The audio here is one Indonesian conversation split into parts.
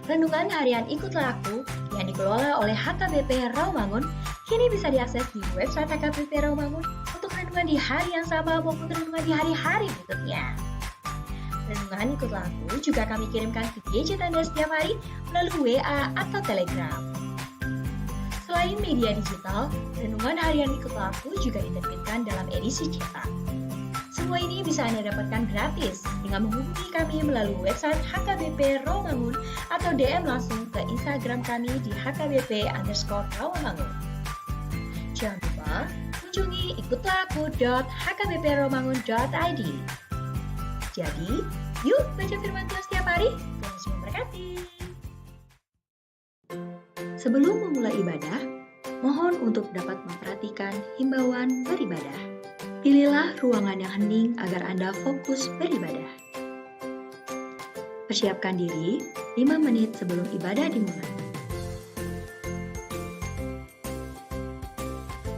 Renungan harian Ikutlah Aku yang dikelola oleh HKBP Rawamangun kini bisa diakses di website HKBP Rawamangun untuk renungan di hari yang sama maupun renungan di hari-hari berikutnya. Renungan Ikutlah Aku juga kami kirimkan ke gadget Anda setiap hari melalui WA atau Telegram. Selain media digital, renungan harian Ikutlah Aku juga diterbitkan dalam edisi cetak. Semua ini bisa Anda dapatkan gratis dengan menghubungi kami melalui website HKBP Rawamangun atau DM langsung ke Instagram kami di HKBP_Rawamangun. Jangan lupa kunjungi ikutlahAku.hkbprawamangun.id. Jadi, yuk baca firman Tuhan setiap hari. Tuhan memberkati. Sebelum memulai ibadah, mohon untuk dapat memperhatikan himbauan beribadah. Pilihlah ruangan yang hening agar Anda fokus beribadah. Persiapkan diri 5 menit sebelum ibadah dimulai.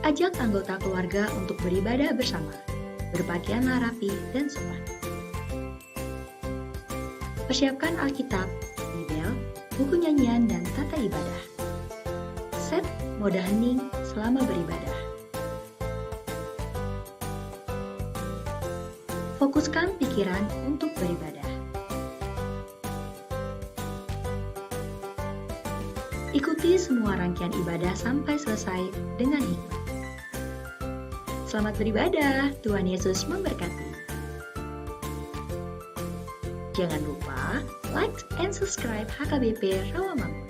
Ajak anggota keluarga untuk beribadah bersama. Berpakaianlah rapi dan sopan. Persiapkan Alkitab, Bibel, buku nyanyian, dan tata ibadah. Set mode hening selama beribadah. Fokuskan pikiran untuk beribadah. Ikuti semua rangkaian ibadah sampai selesai dengan hikmat. Selamat beribadah, Tuhan Yesus memberkati. Jangan lupa like and subscribe HKBP Rawamangun.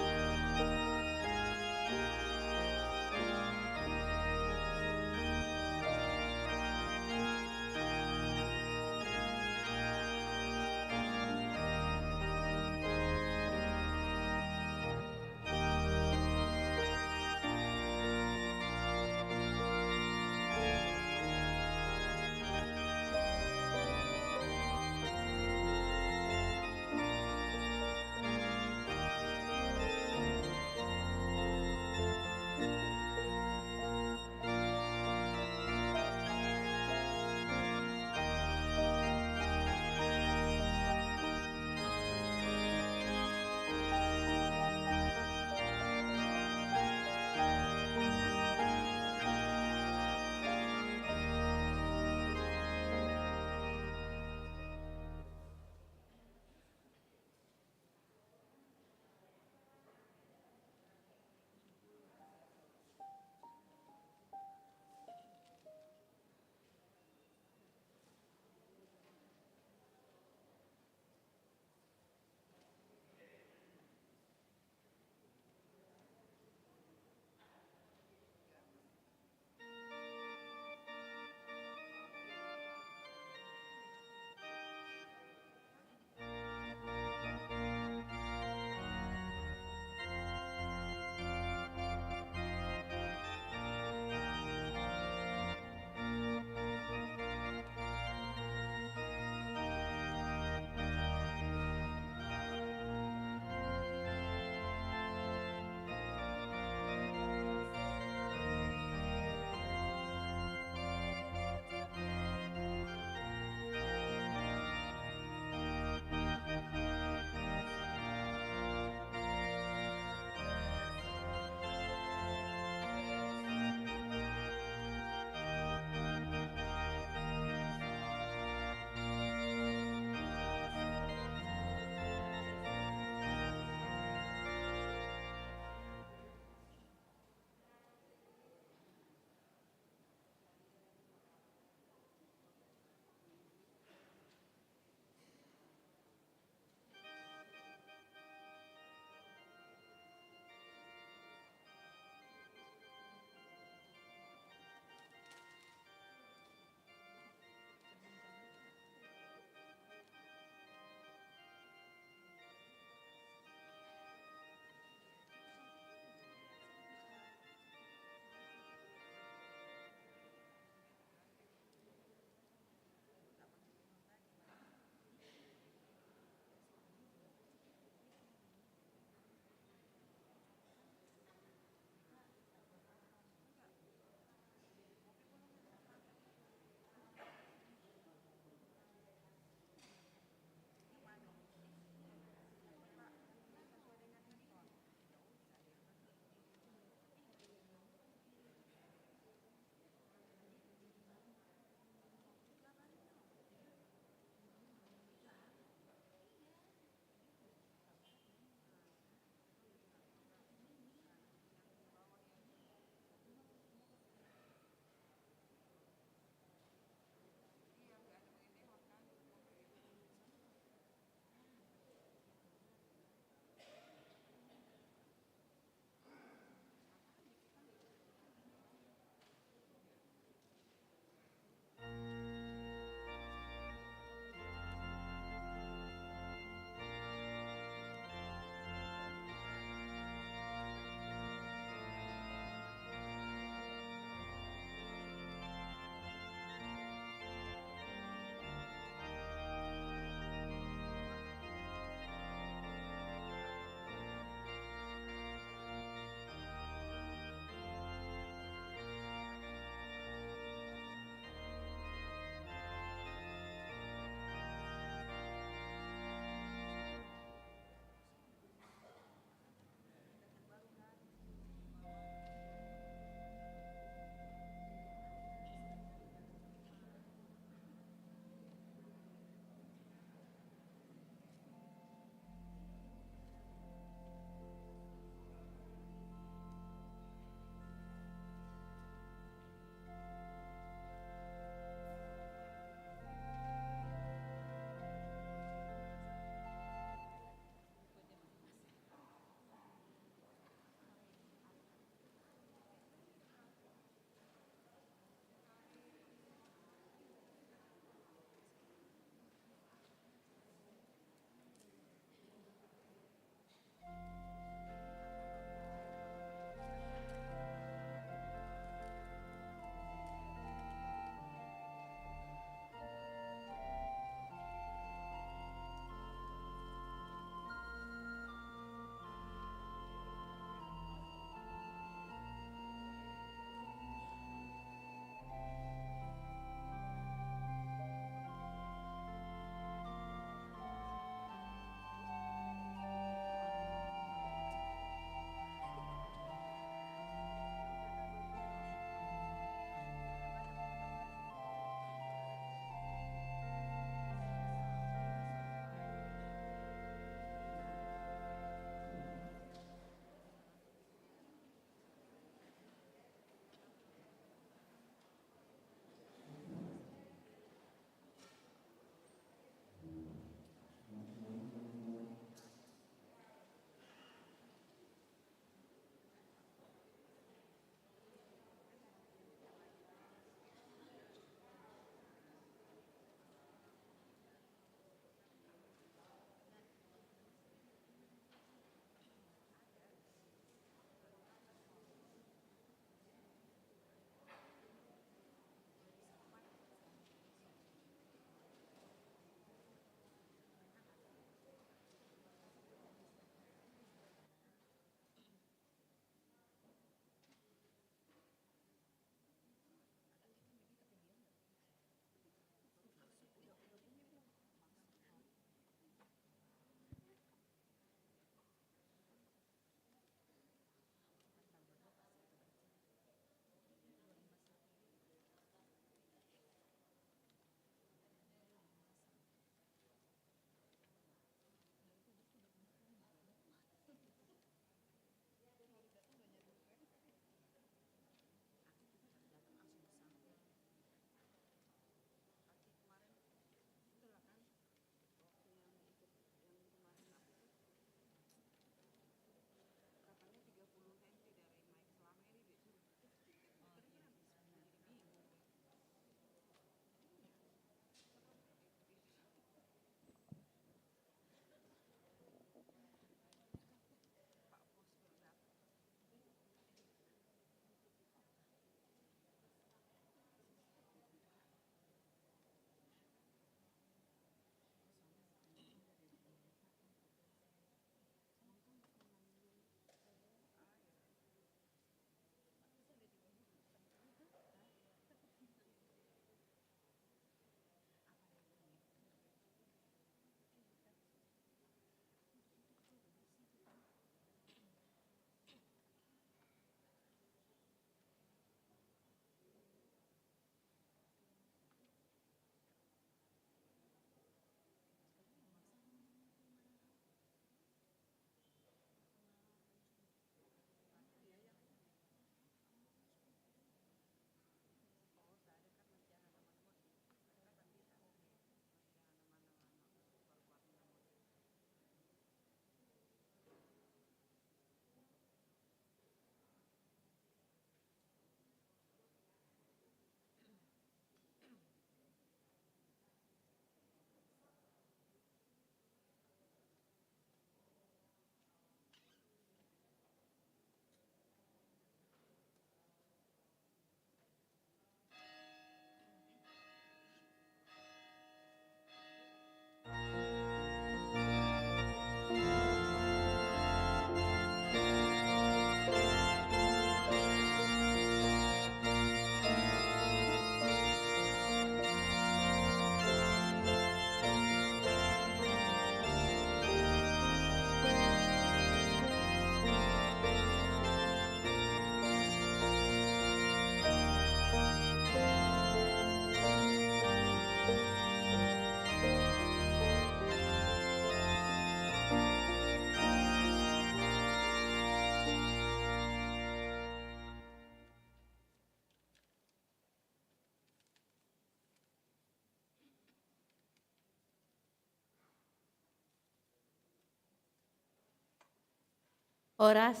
Oras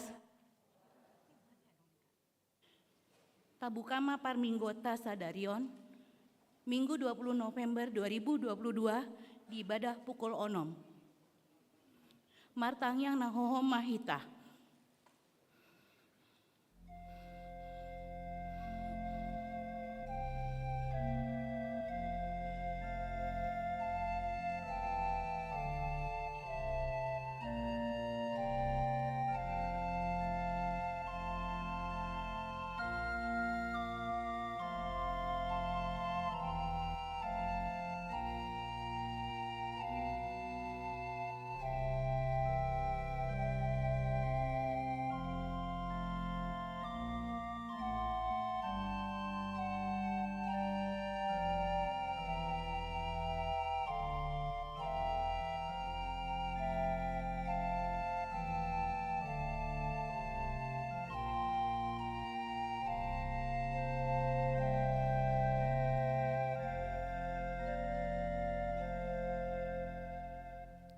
tabukama parminggota sadarion Minggu 20 November 2022 di ibadah pukul onom. Martangyang nahohom mahita.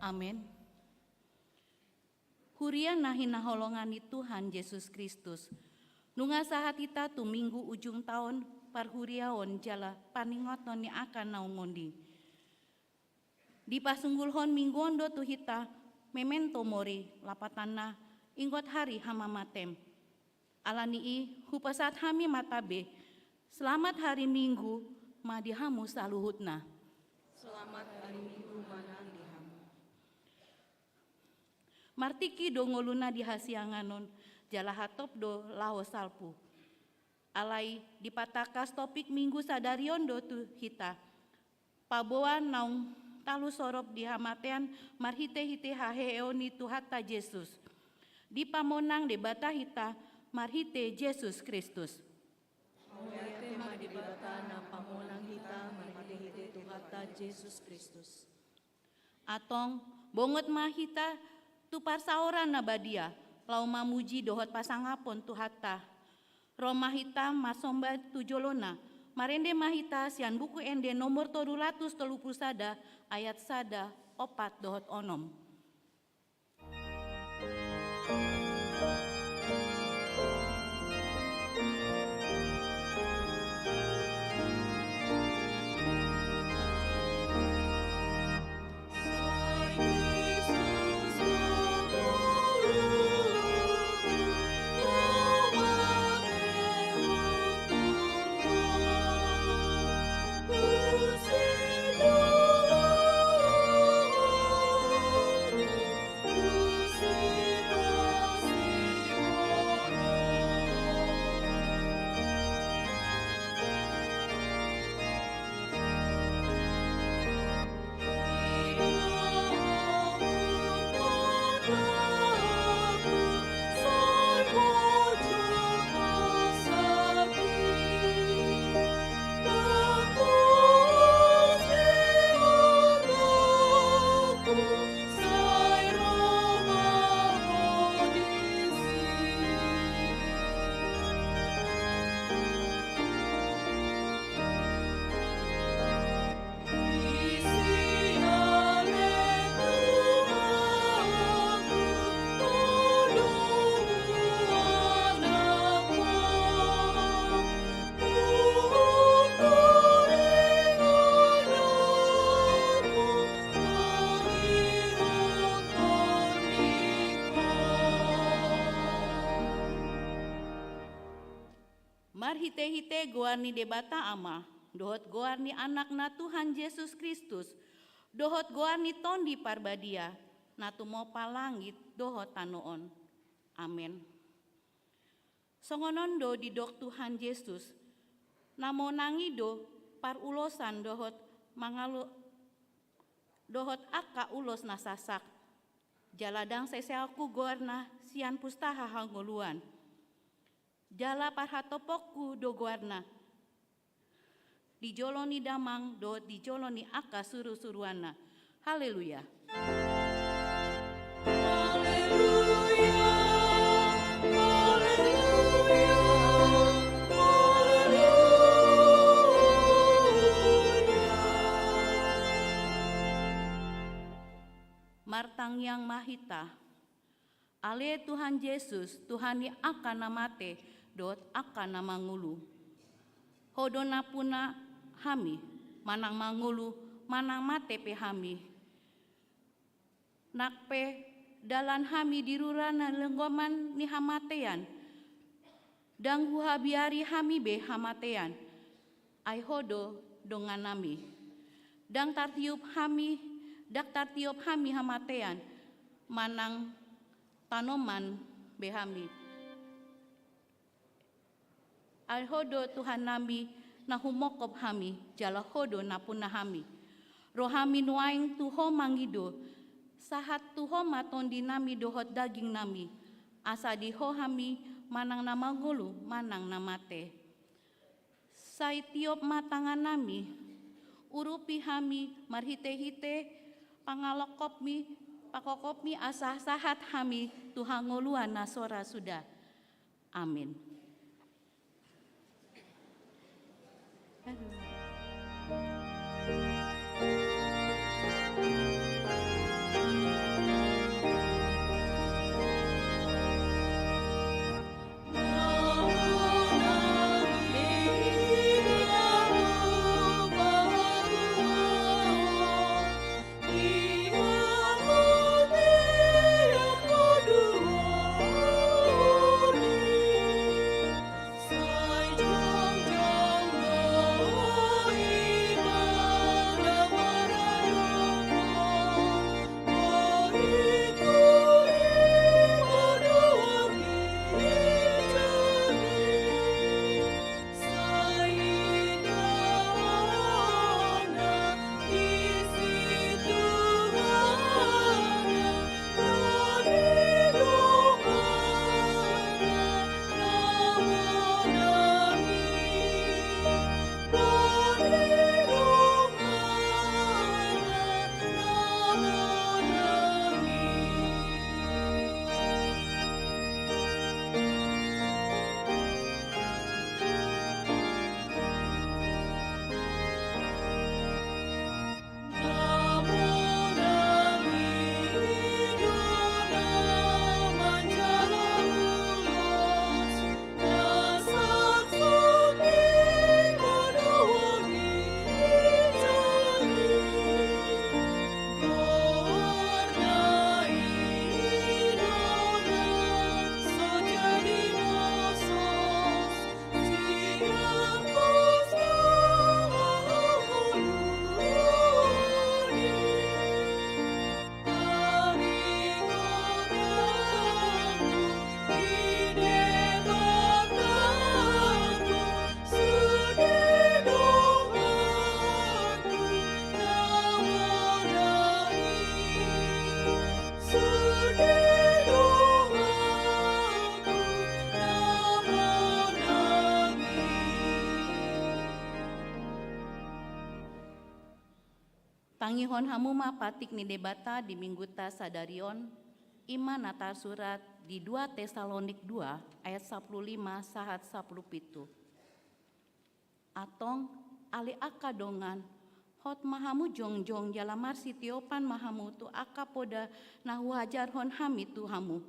Amin. Hurian nahi naholongani Tuhan Yesus Kristus. Nunga sahatita tu minggu ujung tahun parhuriaon jala paningoton ni akan naungondi. Di pasunggulhon mingguondo tu hita memento mori lapatana ingot hari hama matem. Alanii hupasat hami matabe. Selamat hari Minggu madihamu saluhutna. Selamat hari Minggu manang dihamu. Martiki do ngoluna di hasianganon jala hatop do lao salpu. Alai dipatakas topik Minggu sadarion do tu hita. Paboan naung talu sorop di hamatean marhite-hite haheoni tu hatta Yesus. Di pamonang debata hita marhite Yesus Kristus. Oleh tema debata na pamonang hita marhite-hite tu hatta Yesus Kristus. Atong bongot mahita tu parsaoran na badia, lau mamuji dohot pasangapon tu hatta. Roma hita masomba tu jolona, marende mahita sian buku ende nomor 330 sada ayat sada opat dohot onom. Hite-hite goarni debata ama, dohot goarni anak na Tuhan Yesus Kristus, dohot goarni tondi parbadia, natu mo palangit dohot tanoon. Amin. Songonondo di dok Tuhan Yesus, namo nangido par ulosan dohot mangalo dohot aka ulos nasasak. Jaladang seseaku goarna sian pustaha hangoluan. Jala parhatopokku do guarna. Dijoloni damang do dijoloni aka suru-suruana. Haleluya. Haleluya. Martangyang mahita. Ale Tuhan Yesus, Tuhan ni akan namate, dot akan nama ngulu. Hodona puna hami, manang mangulu, manang mate pe hami. Nakpe dalan hami dirurana lenggoman ni hamatean. Dang huhabiari hami be hamatean. Ai hodo dongan nami. Dang tartiup hami, dak tartiup hami hamatean. Manang tanoman be hami. Ai hodo Tuhan nami na humokop hami, jala hodo na punah hami. Rohami nuaing tuho mangido, sahat tuho maton dinami dohot daging nami. Asa diho hami manang nama ngulu, manang namate. Sai tiop matangan nami, urupi hami marhite-hite, pangalokopmi, pakokopmi asah sahat hami Tuhan nguluan nasora sudah. Amin. Pangihon hamuma patik ni debata di minggu ta sadarion, iman nata surat di 2 Tesalonik 2 ayat 15 sahat 17. Atong ali akadongan hot mahamu jongjong jalamar sitiopan mahamu tu akapoda nahu hajar hon hami tu hamu.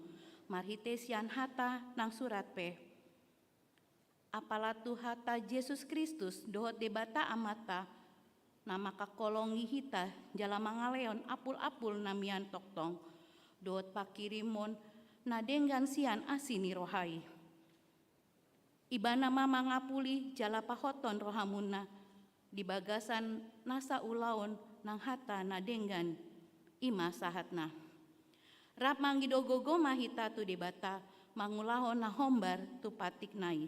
Marhite sian hata nang surat pe. Apalatu hata Yesus Kristus dohot debata amata nama kakolongi hita jala mangaleon apul-apul namian toktong dohot pakirimon nadenggan sian asini rohai. Iba nama mangapuli jala pahoton rohamuna di bagasan nasa ulaon nang hata nadenggan ima sahatna. Rap manggidogogo mahita tu debata mangulahon na hombar tu patik nai.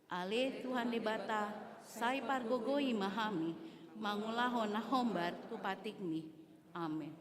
Ale Tuhan debata sai pargogoi mahami mangulahon na hombar tu patikmi. Amin.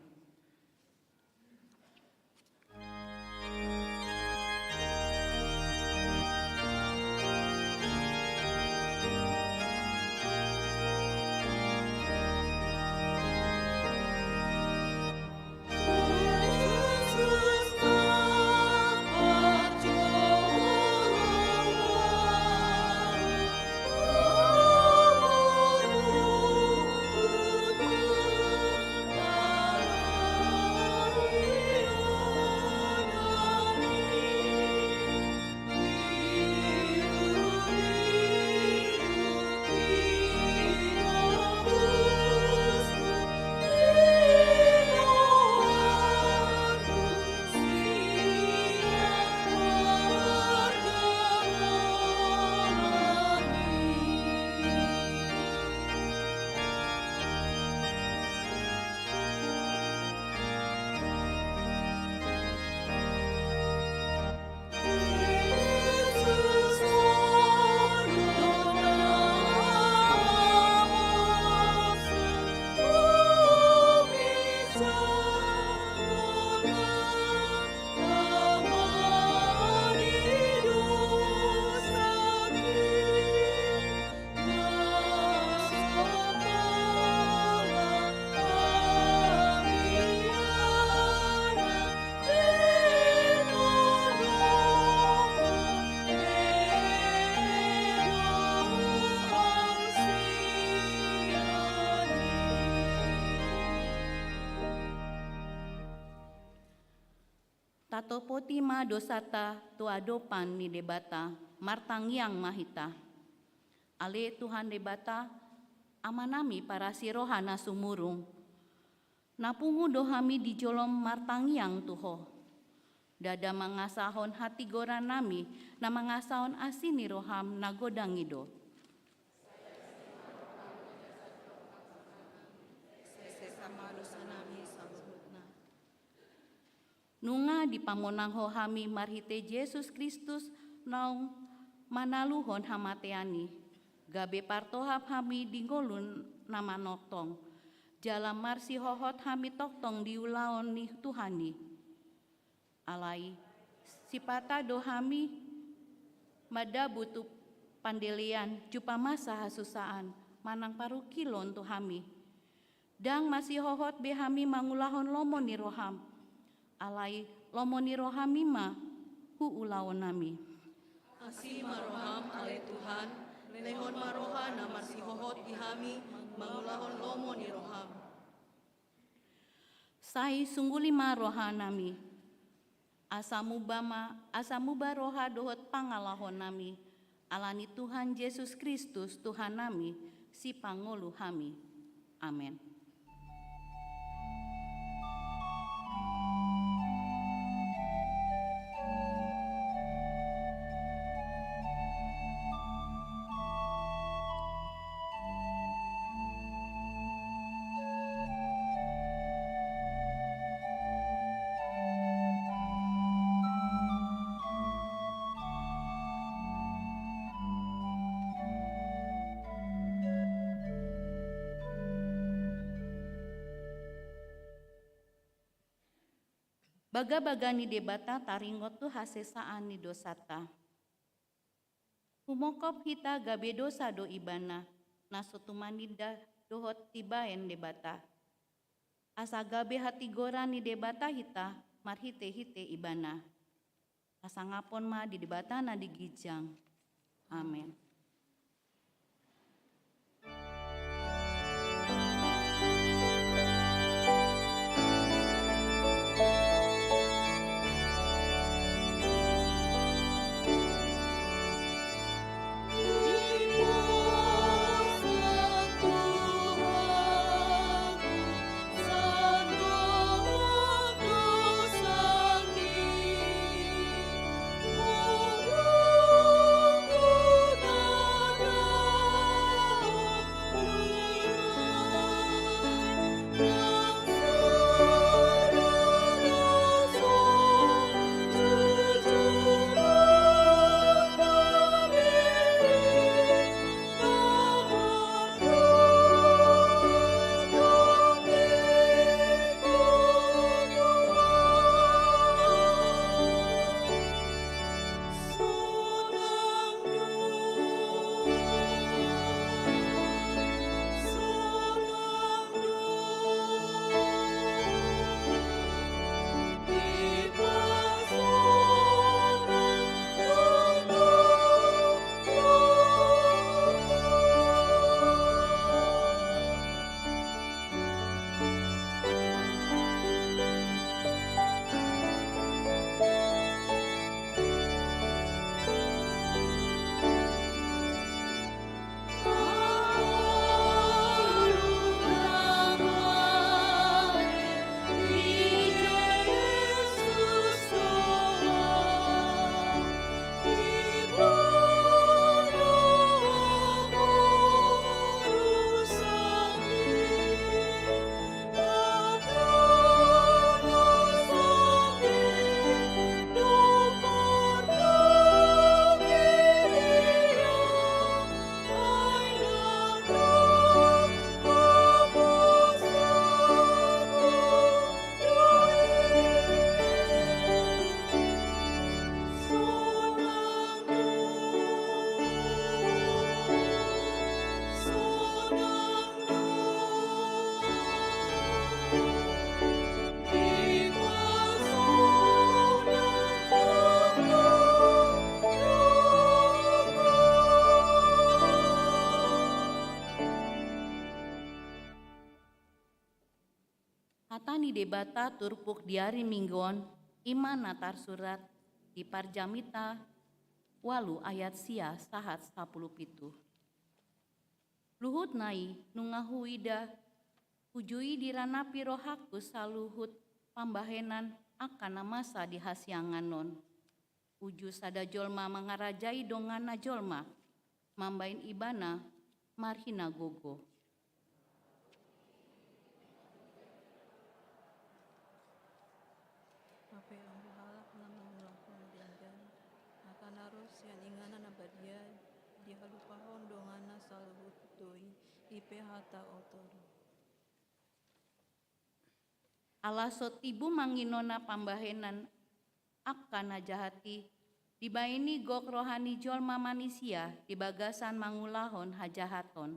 Tato poti ma dosata tu adopan ni debata, martang yang mahita. Ale Tuhan debata, amanami para sirohana sumurung. Napungu dohami di jolom martang yang tuho. Dada mangasahon hati goran nami, na mangasahon asini roham nagodangido. Sesama dosa nami saluhutna. Nunga di pamonang hohami marhite Yesus Kristus naung manaluhon hamateani. Gabe partohap hami dinggolun nama noktong. Jalam marsi hohot hami toktong diulaon ni Tuhani. Alai sipata dohami mada butuh pandelian jupa masa hasusaan manang parukilon tuhami. Dang masih hohot behami mangulahon lomo ni roham. Alai lomo ni rohami ma hu ulawon nami. Asih maroham ale Tuhan, lehon maroha na masih hohot ihami, mangulahon lomo ni roham. Sai sungguh lima roha nami. Asamuba roha dohot pangalahon nami. Alani Tuhan Yesus Kristus Tuhan nami, si pangulu hami. Amin. Baga-baga ni debata taringot tu hasesaan ni dosata. Humokop kita gabe dosa do ibana, nasutumanida dohot tibaen debata. Asa gabe hati goran ni debata hita, marhite-hite ibana. Asa ngapon ma di debata na digijang. Amin. Hata ni debata turpuk diari mingguan Imana tarsurat di Parjamita walu ayat sia sahat 17. Luhut nai nungahu ida ujui diranapi rohaku saluhut pambahenan akan masa di hasyanganon. Uju sada jolma mangarajai dongana jolma mambain ibana marhina gogo. Ape ambu halak nama ngulakon diandan akan arus yang ingana nabadia di halupahon dongana salhut doi ipe hata otoro. Alaso tibu manginona pambahenan akana jahati dibaini gok rohani jolma manusia di bagasan mangulahon hajahaton.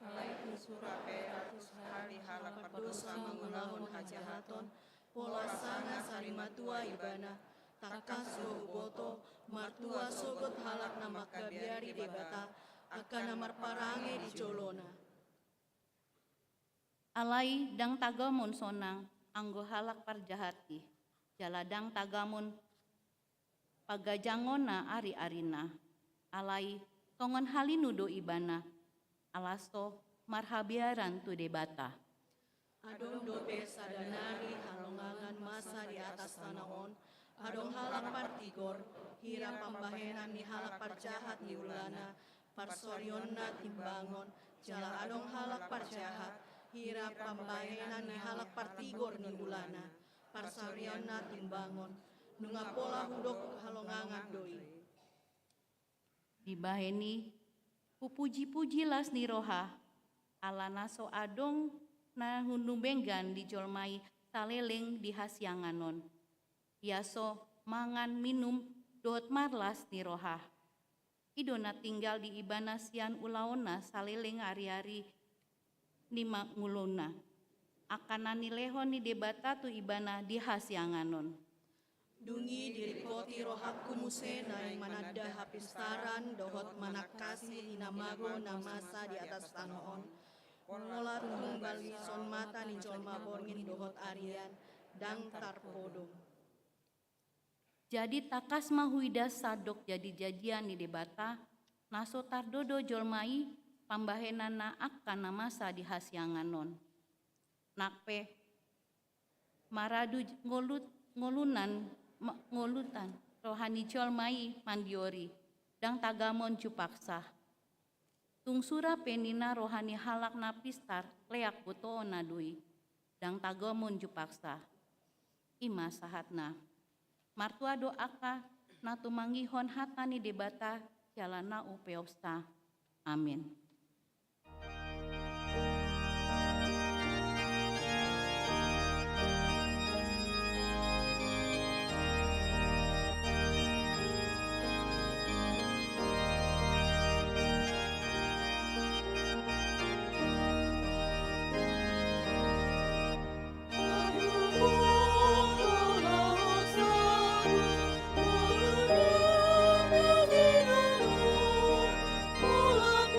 Alaihi surah peratus hari halak perdosa mengulahon hajahaton pola sana sarimatua ibana takaso boto martua sogot halak nama kabiari debata akan namar parange di colona. Alai dang tagamun sonang anggo halak parjahati jaladang tagamun pagajangona ari-arina alai tongon halinudo ibana alasto marhabiaran tu debata. Adong dope sadanari halongangan masa di atas tanaon adong halak partigor hira pambahenan ni halak parjahat ni ulana parsorionna timbangon jala adong halak parjahat hira pambahenan ni halak partigor ni ulana parsorionna timbangon nunga pola hudok halongangan doi. Dibaheni pupuji-puji las ni roha alana so adong na hundumbengan dijolmai saleleng di hasyanganon. Yaso mangan minum dot marlas ni roha. Idona tinggal di ibana sian ulaona saleleng ari-ari ni manguluna. Akanani lehon ni debata tu ibana di hasyanganon. Dungi dirikoti rohakku musena yang manada hapistaran dohot manakasi inamago namasa di atas tanoon. Pola tunggal son mata ni jolma borngin dohot arian dang tarpodom. Jadi takas mahuida sadok jadi-jadian ni debata naso tardodo jolmai pambahenana akan namasa di hasyanganon. Nakpe maradu ngolutan rohani jolmai mandiori dang tagamon jupaksa. Tungsura penina rohani halak napistar leak buto nadui dang tagamon jupaksa. Ima sahatna. Martua doaka na tumangihon hatani debata jalana upeopsta. Amin. Mulak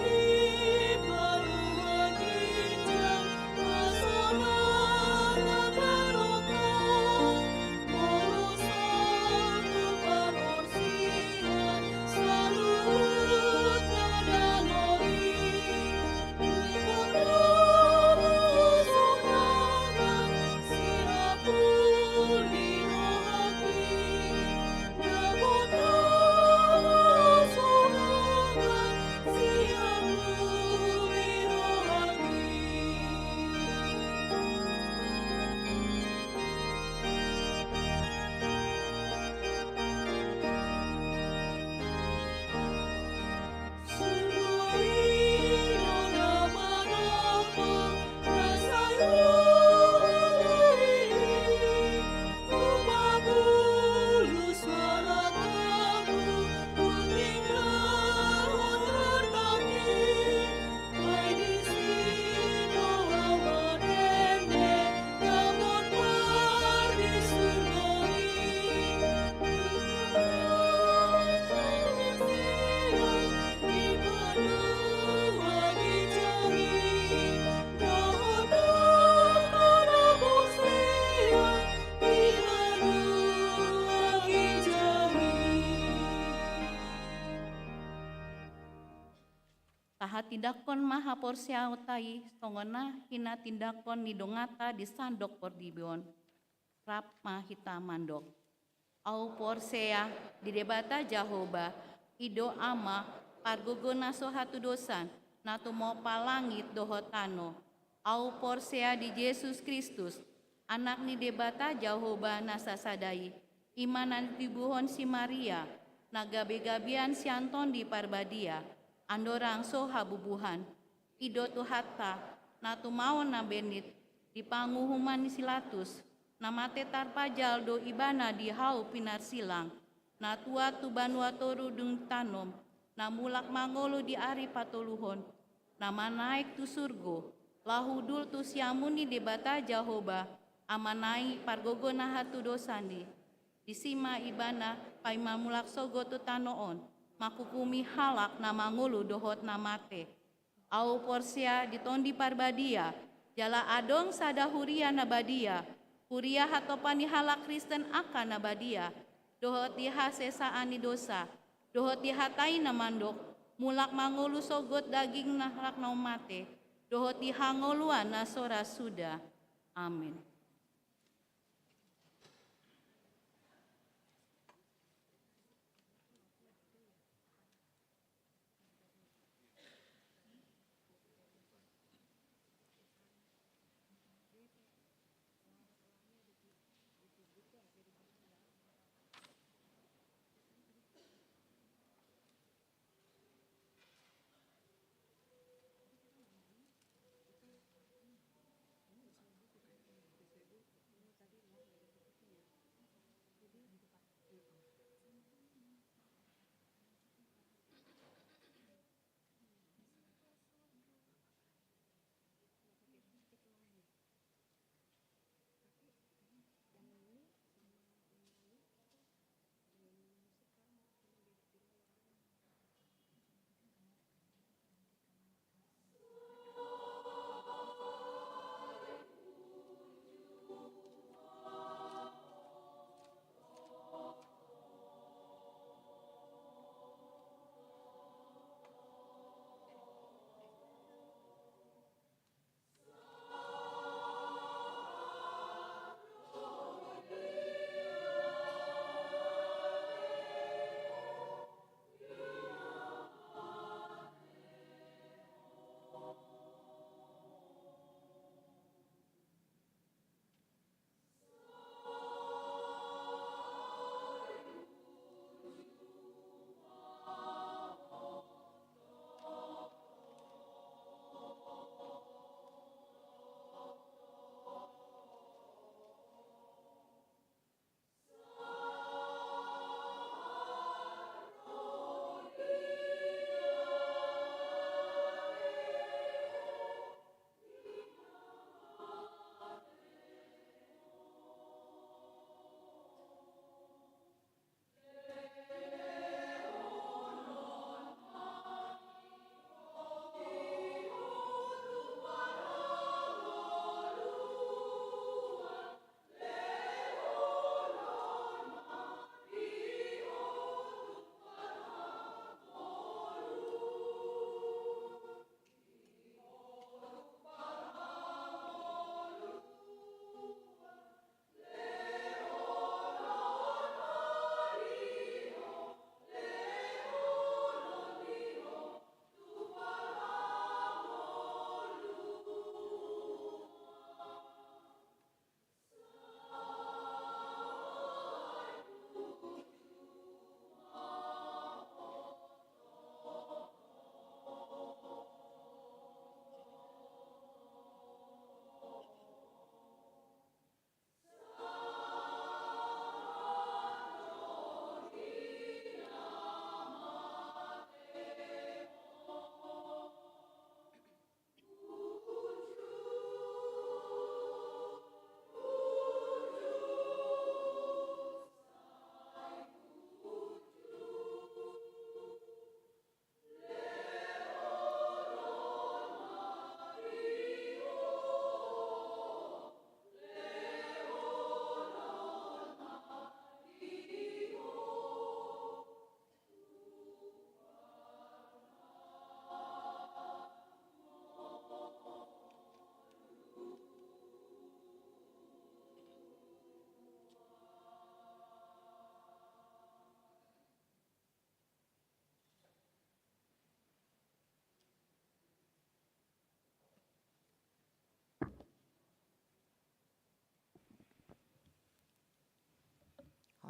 tindakon maha porsia utai songona hina tindakon ni dongata di sandok pordibion rap mahita mandok. Au porsia di debata Jahoba ido ama pargogona sohatu dosan natu mo palangit dohotano. Au porsia di Yesus Kristus anak ni debata Jahoba nasasadai imanan dibuhon si Maria nagabe-gabian si Anton di Parbadia andorang soha bubuhan ido tuhata natu maon na benit di panguhuman ni silatus namate tarpajal do ibana di hau pinar silang na tua tu banua toru dung tanom na mulak mangolo di ari patoluhon na manaik tu surgo lahudul tu siamuni debata Jahoba amanai pargogo na hatu dosandi disima ibana paima mulak sogo tu tanoon makukumi halak na mangolo dohot namate au porsia ditondi Parbadia jala adong sada huria nabadia huria hatopani halak Kristen akan nabadia dohot dihasesaan dosa dohot dihatai namandok mulak mangolu sogot daging na halak naumate dohot dihangoluan na sora suda. Amin.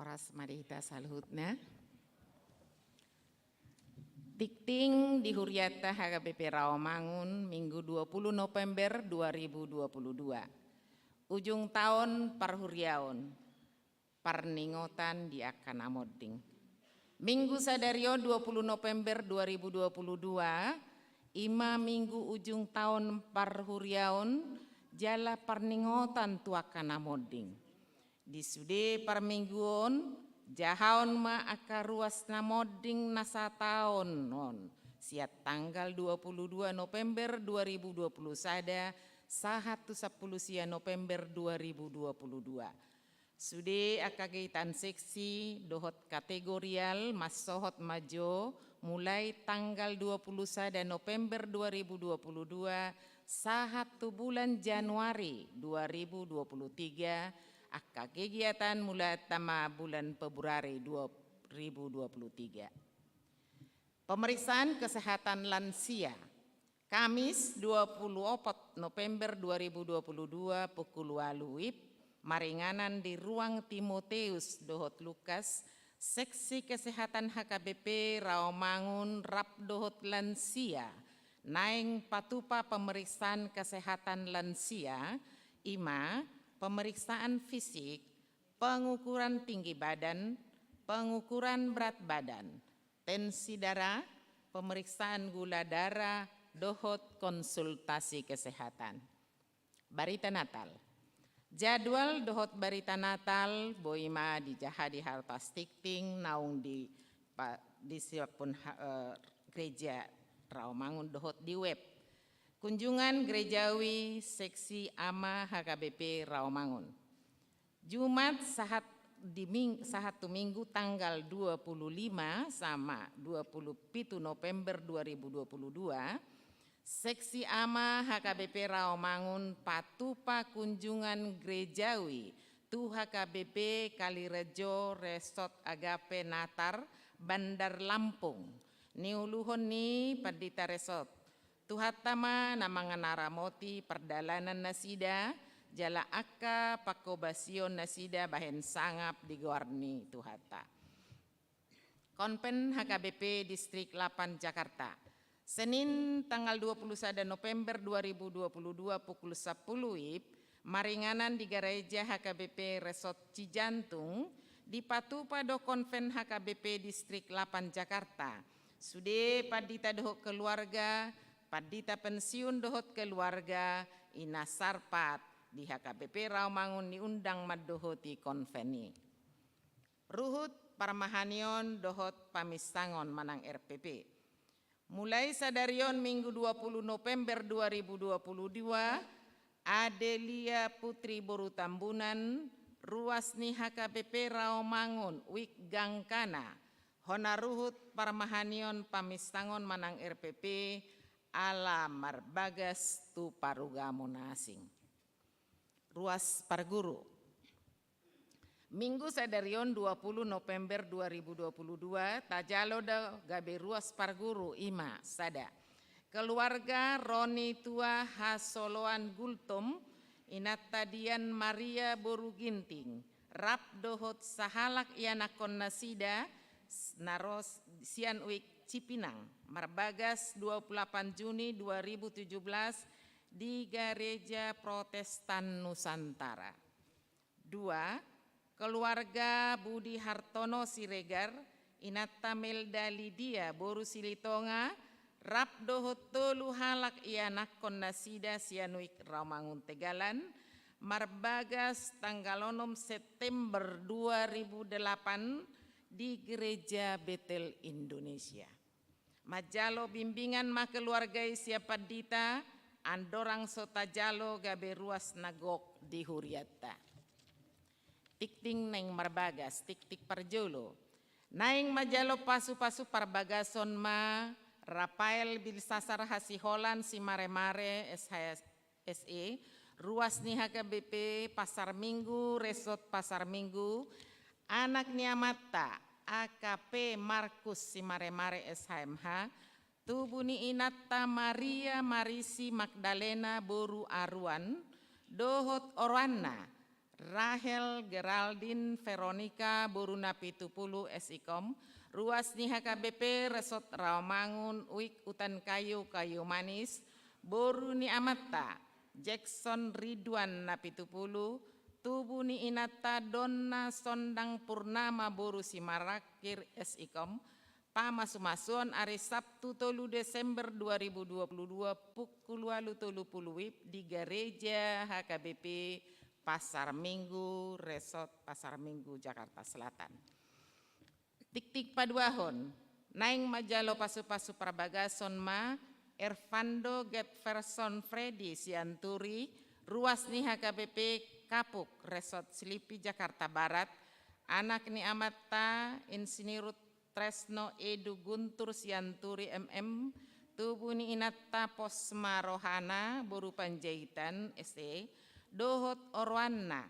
paras madita salhutna. Tikting di Huriata HKBP Rawamangun Minggu 20 November 2022. Ujung tahun parhuriaon, parningotan di akan amoding. Minggu sadario 20 November 2022, ima minggu ujung tahun parhuriaon, jala parningotan tu akan amoding. Di sude parmingguon, jahaon ma aka ruas namoding nasa tahun non. Siat tanggal 22 November 2020 sada, sahatu 10 sia November 2022. Sude aka gaitan seksi dohot kategorial masohot majo mulai tanggal 20 sada November 2022 sahatu bulan Januari 2023 aka kegiatan mulai tama bulan Februari 2023. Pemeriksaan kesehatan lansia Kamis 24 November 2022 pukul 8 WIB maringanan di ruang Timoteus Dohot Lukas Seksi Kesehatan HKBP Rawamangun Rap Dohot Lansia naing patupa pemeriksaan kesehatan lansia ima pemeriksaan fisik, pengukuran tinggi badan, pengukuran berat badan, tensi darah, pemeriksaan gula darah, dohot konsultasi kesehatan. Barita Natal. Jadwal dohot barita Natal boima di Jahadi Hartas Tikting naung di siapun gereja Rawamangun dohot di web. Kunjungan gerejawi seksi AMA HKBP Rawamangun. Jumat sahatu minggu tanggal 25 sama 27 November 2022. Seksi AMA HKBP Rawamangun patupa kunjungan gerejawi tu HKBP Kalirejo Resort Agape Natar Bandar Lampung. Niuluhon ni Padita Resort. Tuhatama namangan naramoti perdalanan nasida jala akka pakobasion nasida bahen sangap di Gorni Tuhata. Konven HKBP Distrik 8 Jakarta. Senin tanggal 21 November 2022 pukul 10 WIB maringanan di gereja HKBP Resort Cijantung di Patupado Konven HKBP Distrik 8 Jakarta. Sude padita dohok keluarga Padita pensiun dohot keluarga ina sarpat di HKBP Rawamangun diundang madohoti konveni. Ruhut parmahanion dohot pamistangon manang RPP. Mulai sadarion Minggu 20 November 2022 Adelia Putri Boru Tambunan ruasni HKBP Rawamangun Wik Gangkana hona ruhut parmahanion pamistangon manang RPP ala marbagas tu parugamo nasing. Ruas Parguru. Minggu sadarion 20 November 2022 tajalo da gabe ruas Parguru ima sada. Keluarga Roni Tua Hasoloan Gultom inatadian Maria Boru Ginting rap dohot sahalak ianakon nasida naros sian wik Cipinang, Marbagas 28 Juni 2017 di Gereja Protestan Nusantara. 2. Keluarga Budi Hartono Siregar, Inata Melda Lydia Boru Silitonga, Rap dohot tolu halak ianak konnasida sianuik Rawamangun Tegalan, Marbagas tanggal 6 September 2008 di Gereja Betel Indonesia. Majalo bimbingan ma keluargai siapa dita andorang sota jalo gabe ruas nagok di Huriata. Tikting neng Marbagas tik parjolo. Naing majalo pasu-pasu parbagason ma Rafael Bilsasar Hasiholan si mare-mare SE ruas ni HKBP Pasar Minggu Resort Pasar Minggu anak niamata AKP Markus si mare-mare SHMH tubuni inata Maria Marisi Magdalena Boru Aruan dohot Orwana Rahel Geraldine Veronica Boruna Pitupulu SIKOM, Ruas ni HKBP Resort Rawamangun Uik Utan Kayu Kayu Manis, Boru ni Amata, Jackson Ridwan Napitupulu, Tubu ni Inata Donna Sondang Purnama Boru Simarakir SIKOM, Pamasumasuan hari Sabtu 3 Desember 2022 pukul 8.30 di Gereja HKBP Pasar Minggu, Resort Pasar Minggu, Jakarta Selatan. Tik-tik paduahon, naing majalo pasu-pasu prabagason ma, Ervando Getverson Freddy Sianturi, Ruas ni HKBP Kapuk, Resort Selipi, Jakarta Barat, anak ni Amata, Insinirut Tresno Edu Guntur Sianturi MM, tubuh ni Inata Posma Rohana, Boru Panjaitan SE, Dohot Orwana,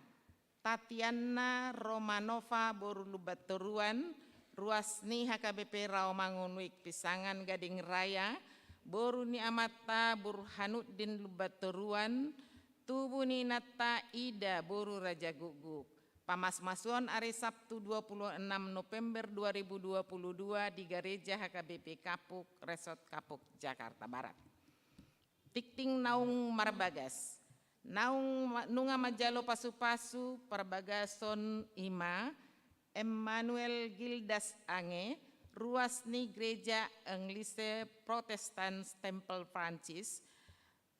Tatiana Romanova Boru Lubaturuan, Ruas ni HKBP Rawamangun Wik Pisangan Gading Raya, Boru ni Amata Burhanuddin Lubaturuan, tubuh ni Nata Ida Boru Raja Guguk. Pamasmasuan hari Sabtu 26 November 2022 di Gereja HKBP Kapuk, Resort Kapuk, Jakarta Barat. Tikting naung marbagas. Naung nunga majalo pasu-pasu perbagason ima Emmanuel Gildas Ange, Ruas ni Gereja Anglise Protestan Temple Francis,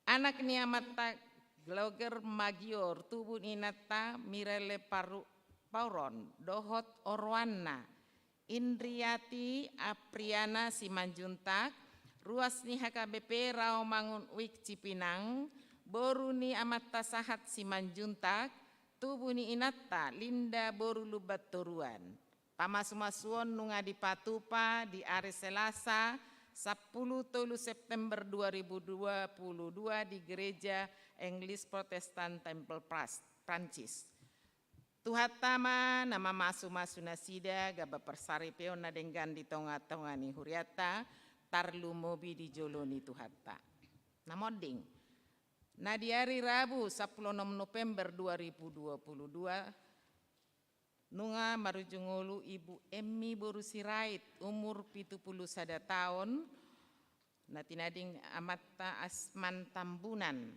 anak ni Amata Gloger Magior, tubuh Inata Mirele Pauron, Dohot Orwana, Indriati Apriana Simanjuntak, Ruas ni HKBP Rawamangun Wik Cipinang, Boru ni Amata Sahat Simanjuntak, tubuh ni Inata Linda Boru Lubaturuan. Pamasumasuon nunga di Patupa di hari Selasa 10 September 2022 di Gereja English Protestant Temple Prancis. Tuhatama nama masu-masu nasida gaba persari peona dengan di tonga-tonga ni huriata tarlu mobi di joloni tuhata. Namoding. Nah di hari Rabu 16 November 2022 nunga marujungulu Ibu Emmy Boru Sirait umur 71 tahun natinading Amata Asman Tambunan,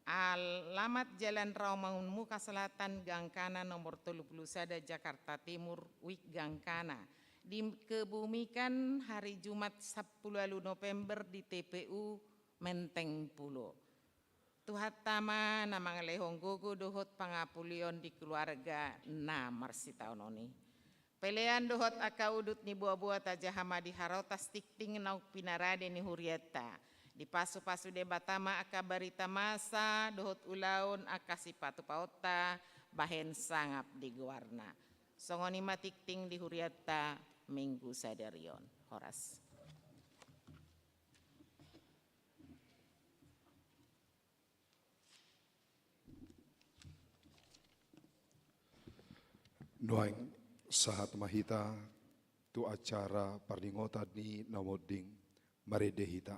alamat Jalan Rawamangun Muka Selatan Gangkana nomor 31 Jakarta Timur Wik Gangkana, dikebumikan hari Jumat 10 November di TPU Menteng Pulo. Tuhatama nama ngelehong gogo dohot pangapulion di keluarga na marsi tahun ini. Pelean dohot aka udut ni buah-buah tajahama di harotas tikting nauk pinarade ni hurieta. Di pasu-pasu debatama aka barita masa dohot ulaun aka sipatu paota bahen sangap di guarna. Songoni matikting di hurieta minggu sadarion. Horas. Noaing sahat mahita tu acara parlingota ni namoding maredehita.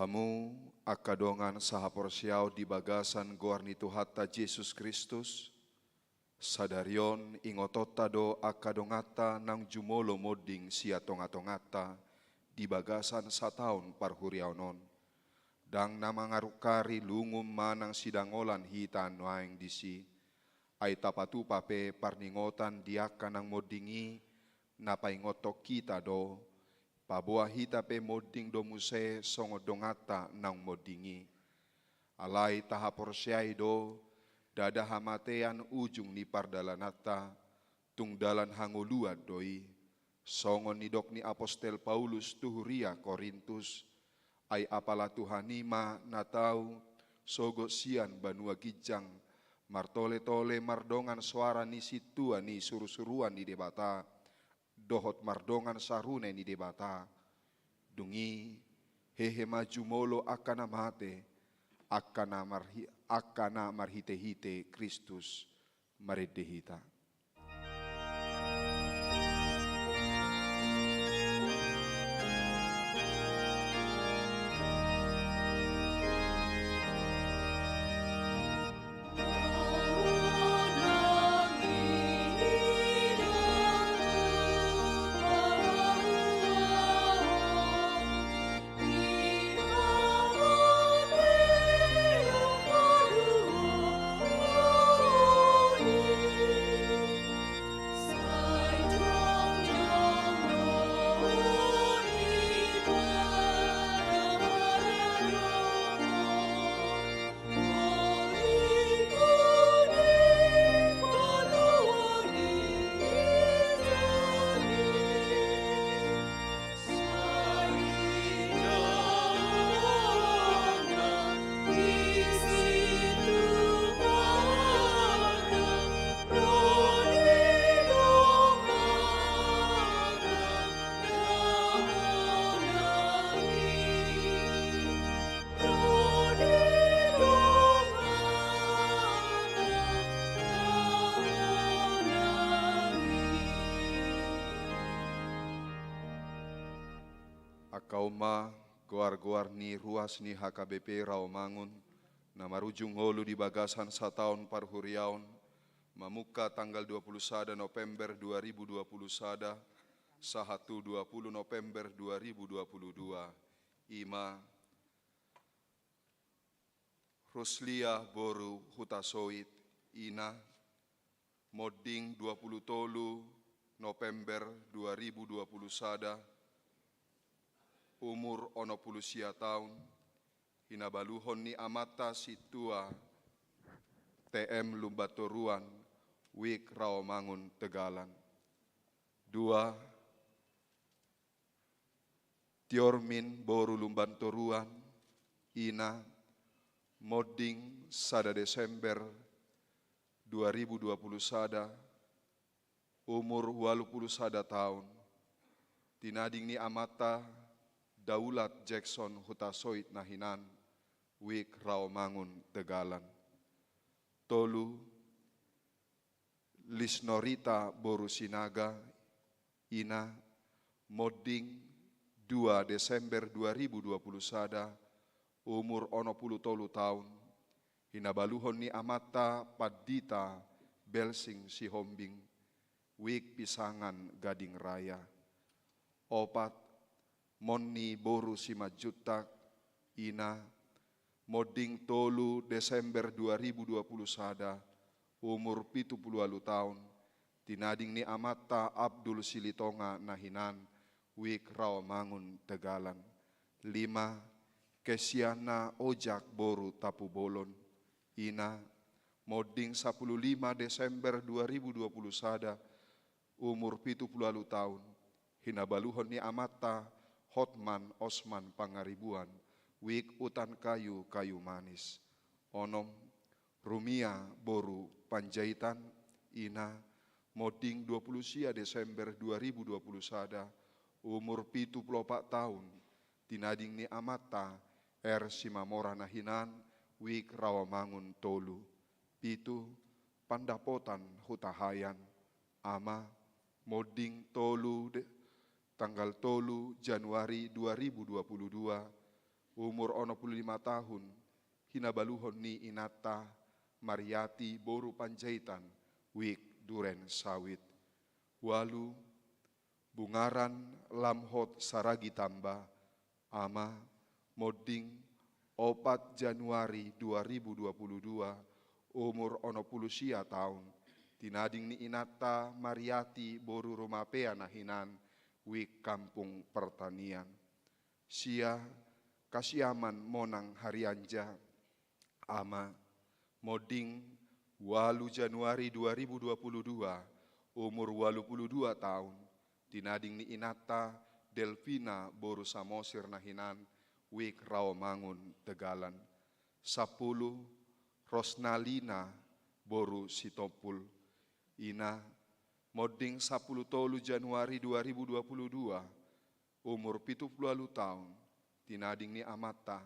Hamu akadongan sahaporsiau di bagasan goarni Tuhata Yesus Kristus, sadarion ingotota do akadongata nang jumolo moding siatongatongata di bagasan sataun parhuriaunon. Dang namangarukari lungum manang sidangolan hitan waeng disi, ay tapatu pape parningotan diaka nang modingi napaingotok kita do, pabuah hita pe moding do muse songo dongata nang modingi. Alai tahaporsiai do, dada hamatean ujung ni pardalanata, tungdalan hangoluat doi, songo nidok ni apostel Paulus tuhuria Korintus, ay apala Tuhanima natau sogo sian banua gijang, martole-tole mardongan suara ni situa ni suru-suruan di debata, dohot mardongan sarune ni debata, dungi hehe maju molo akana mate, akana marhite-hite Kristus maredehita. Akauma goar-goar ni ruas ni HKBP Rawamangun, namarujung holu di bagasan sataun parhuriaun, mamuka tanggal 21 November 2020 sada, sahatu 20 November 2022, ima Ruslia Boru Hutasoit, ina, moding 20 tolu November 2020 sada, umur 60 tahun, hinabaluhon ni amata situa TM Lumbatoruan, Wik Rawamangun Tegalan. 2. Tiormin Boru Lumbantoruan, ina, moding sada Desember 2020 sada, umur 81 tahun, tinading ni amata Daulat Jackson Hutasoit Nahinan, Wik Rawamangun Tegalan. Tolu Lisnorita Boru Sinaga, ina, moding 2 Desember 2020 sada, umur 60 tahun, hinabaluhon ni amata Padita Belsing Sihombing, Wik Pisangan Gading Raya. 4. Monni Boru Simajutak, ina, moding tolu Desember 2020 sada, umur 70 tahun, tinading ni amata Abdul Silitonga Nahinan, Wik Rawamangun Tegalan. 5. Kesiana Ojak Boru Tapubolon, ina, moding 15 Desember 2020 sada, umur 70 tahun, hinabaluhon ni amata Hotman Osman Pangaribuan, Wik Utan Kayu Kayu Manis. 6. Rumia Boru Panjaitan, ina, moding 20 Desember 2020 sada, umur 74 tahun, tinading ni amata Simamora Nahinan, Wik Rawamangun Tolu. 7. Pandapotan Hutahayan, ama, moding tanggal tolu Januari 2022, umur 65 tahun, hinabaluhon ni inata Mariati boru Panjaitan, wik duren sawit. Walu bungaran lamhot saragi tamba, ama modding 4 Januari 2022, umur 60 tahun, tinading ni inata Mariati boru Rumapea nahinan, wik kampung pertanian. Sia kasiaman monang harianja, ama modding 8 Januari 2022, umur 82 tahun, tinading ni inata Delvina boru Samosir nahinan, wik Rawamangun Tegalan. 10 Rosnalina boru Sitopul, ina modding 10 Januari 2022, umur 78 tahun, tinading ni amata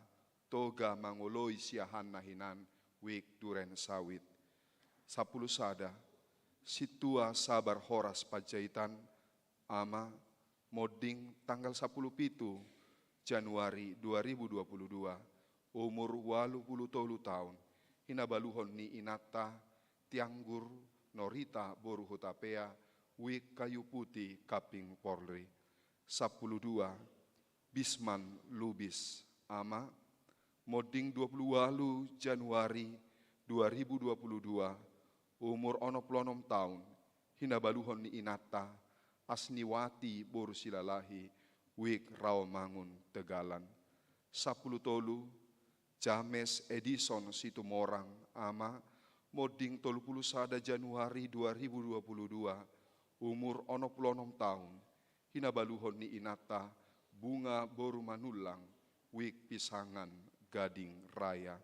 toga mangoloi siahan nahinan, wik duren sawit. 10 sada situa sabar horas Panjaitan, ama modding tanggal 10 Januari 2022, umur 83 tahun, hinabaluhon ni inata Tianggur Norita boru Hutapea, wik kayu putih kaping Polri. 12 Bisman Lubis, ama modding 28 Januari 2022, umur 66 tahun, hinabaluhon ni inata Asniwati boru Silalahi, wik Rawamangun Tegalan. 10 James Edison Situmorang, ama modding 31 Januari 2022, umur 66 tahun, hinabaluhon ni inata Bunga boru Manulang, wik Pisangan Gading Raya.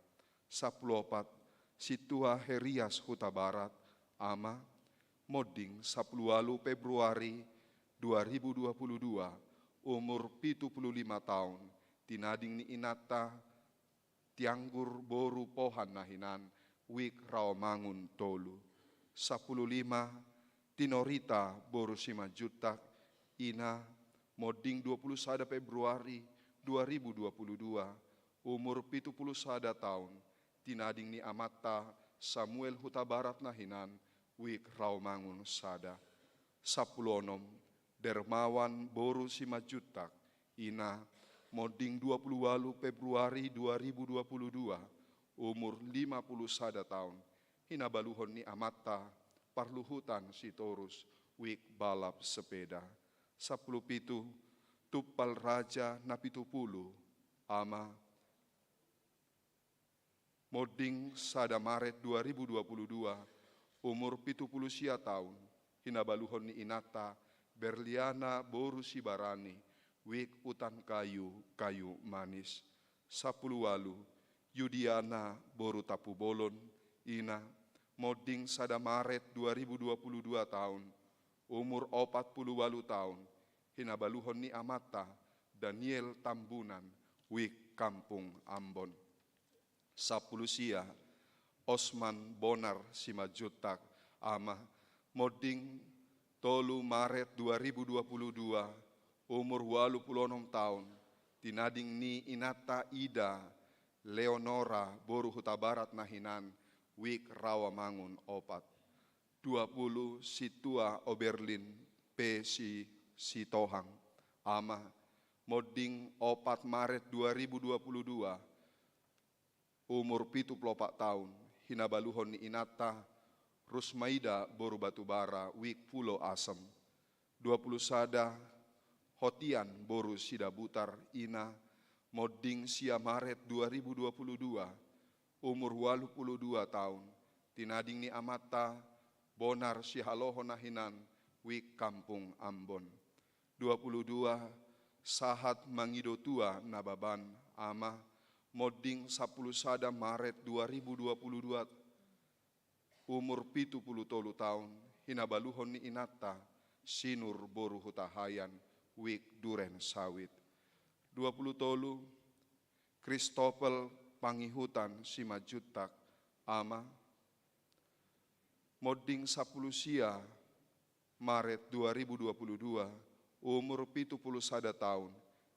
14 Situa Herias Huta Barat, ama modding 10 Februari 2022, umur 75 tahun, tinading ni inata Tianggur boru Pohan nahinan, wik Rawamangun Tolu. 15 Tinorita boru Simajutak, ina modding 21 Februari 2022, umur 71 tahun, tinading ni amata Samuel Huta Barat nahinan, wik Rawamangun Sada. 16 Dermawan boru Simajutak, ina modding 28 Februari 2022, umur 51 tahun, hinabaluhon ni amata Parluhutan Sitorus, wik balap sepeda. 17 Tupal Raja Napitupulu, ama modding 1 Maret 2022, umur 70 tahun, hinabaluhon ni inata Berliana boru Sibarani, wik utan kayu manis. 10 Yudiana boru Tapubolon, ina modding 1 Maret 2022 tahun, umur 48 tahun, hinabaluhon ni amata Daniel Tambunan, wik kampung Ambon. 10 sia Osman Bonar Simajutak, ama modding 3 Maret 2022, umur 86 tahun, tinading ni inata Ida Leonora boru Huta Barat nahinan, wik Rawamangun Opat. 20 Situa Oberlin P. Sitohang, ama modding 4 Maret 2022, umur 74 tahun, hinabaluhon ni inata Rusmaida boru Batubara, wik Pulo Asem. 20 sada Hotian boru Sidabutar, ina modding sia Maret 2022, umur 82 tahun, tinading ni amata Bonar Sihaloho nahinan, wik kampung Ambon. 22 Sahat Mangidotua Nababan, ama modding 10 sada Maret 2022, umur 70 tahun, hinabaluhon ni inata Sinur boru Hutahayan, wik duren sawit. 20 Kristopel Pangihutan Simajutak, ama modding 10 sia Maret 2022, umur 71 tahun,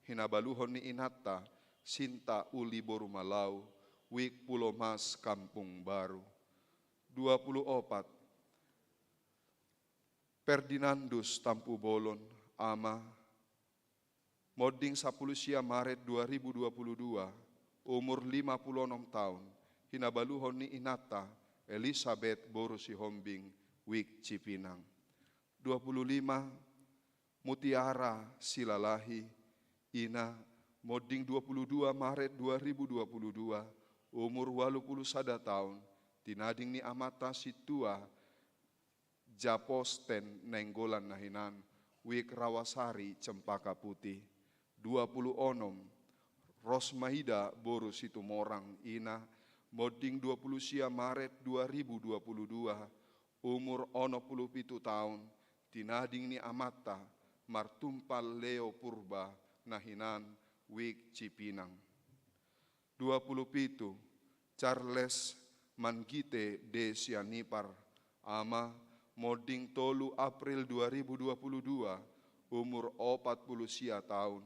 hinabaluhon ni inata Sinta Uli Boru Malau, Wik Pulau Mas Kampung Baru. 24. Ferdinandus Tampu Bolon, Ama, Moding 10 Maret 2022, umur 56 tahun, hinabaluhon ni Inata, Elizabeth Boru Sihombing, Wik Cipinang. 25. Mutiara Silalahi, Ina, Moding 22 Maret 2022, umur 81 tahun, tinading ni Amata Situa, Japosten Nenggolan Nahinan, Wik Rawasari Cempaka Putih. 26. Rosmaida Boru Situmorang, Ina, Moding 20 Maret 2022, umur 17 tahun, tinading ni Amata, Martumpal Leo Purba Nahinan, Wik Cipinang. 27. Charles Mangite de Sianipar, Ama, Moding 3 April 2022, umur 40 tahun,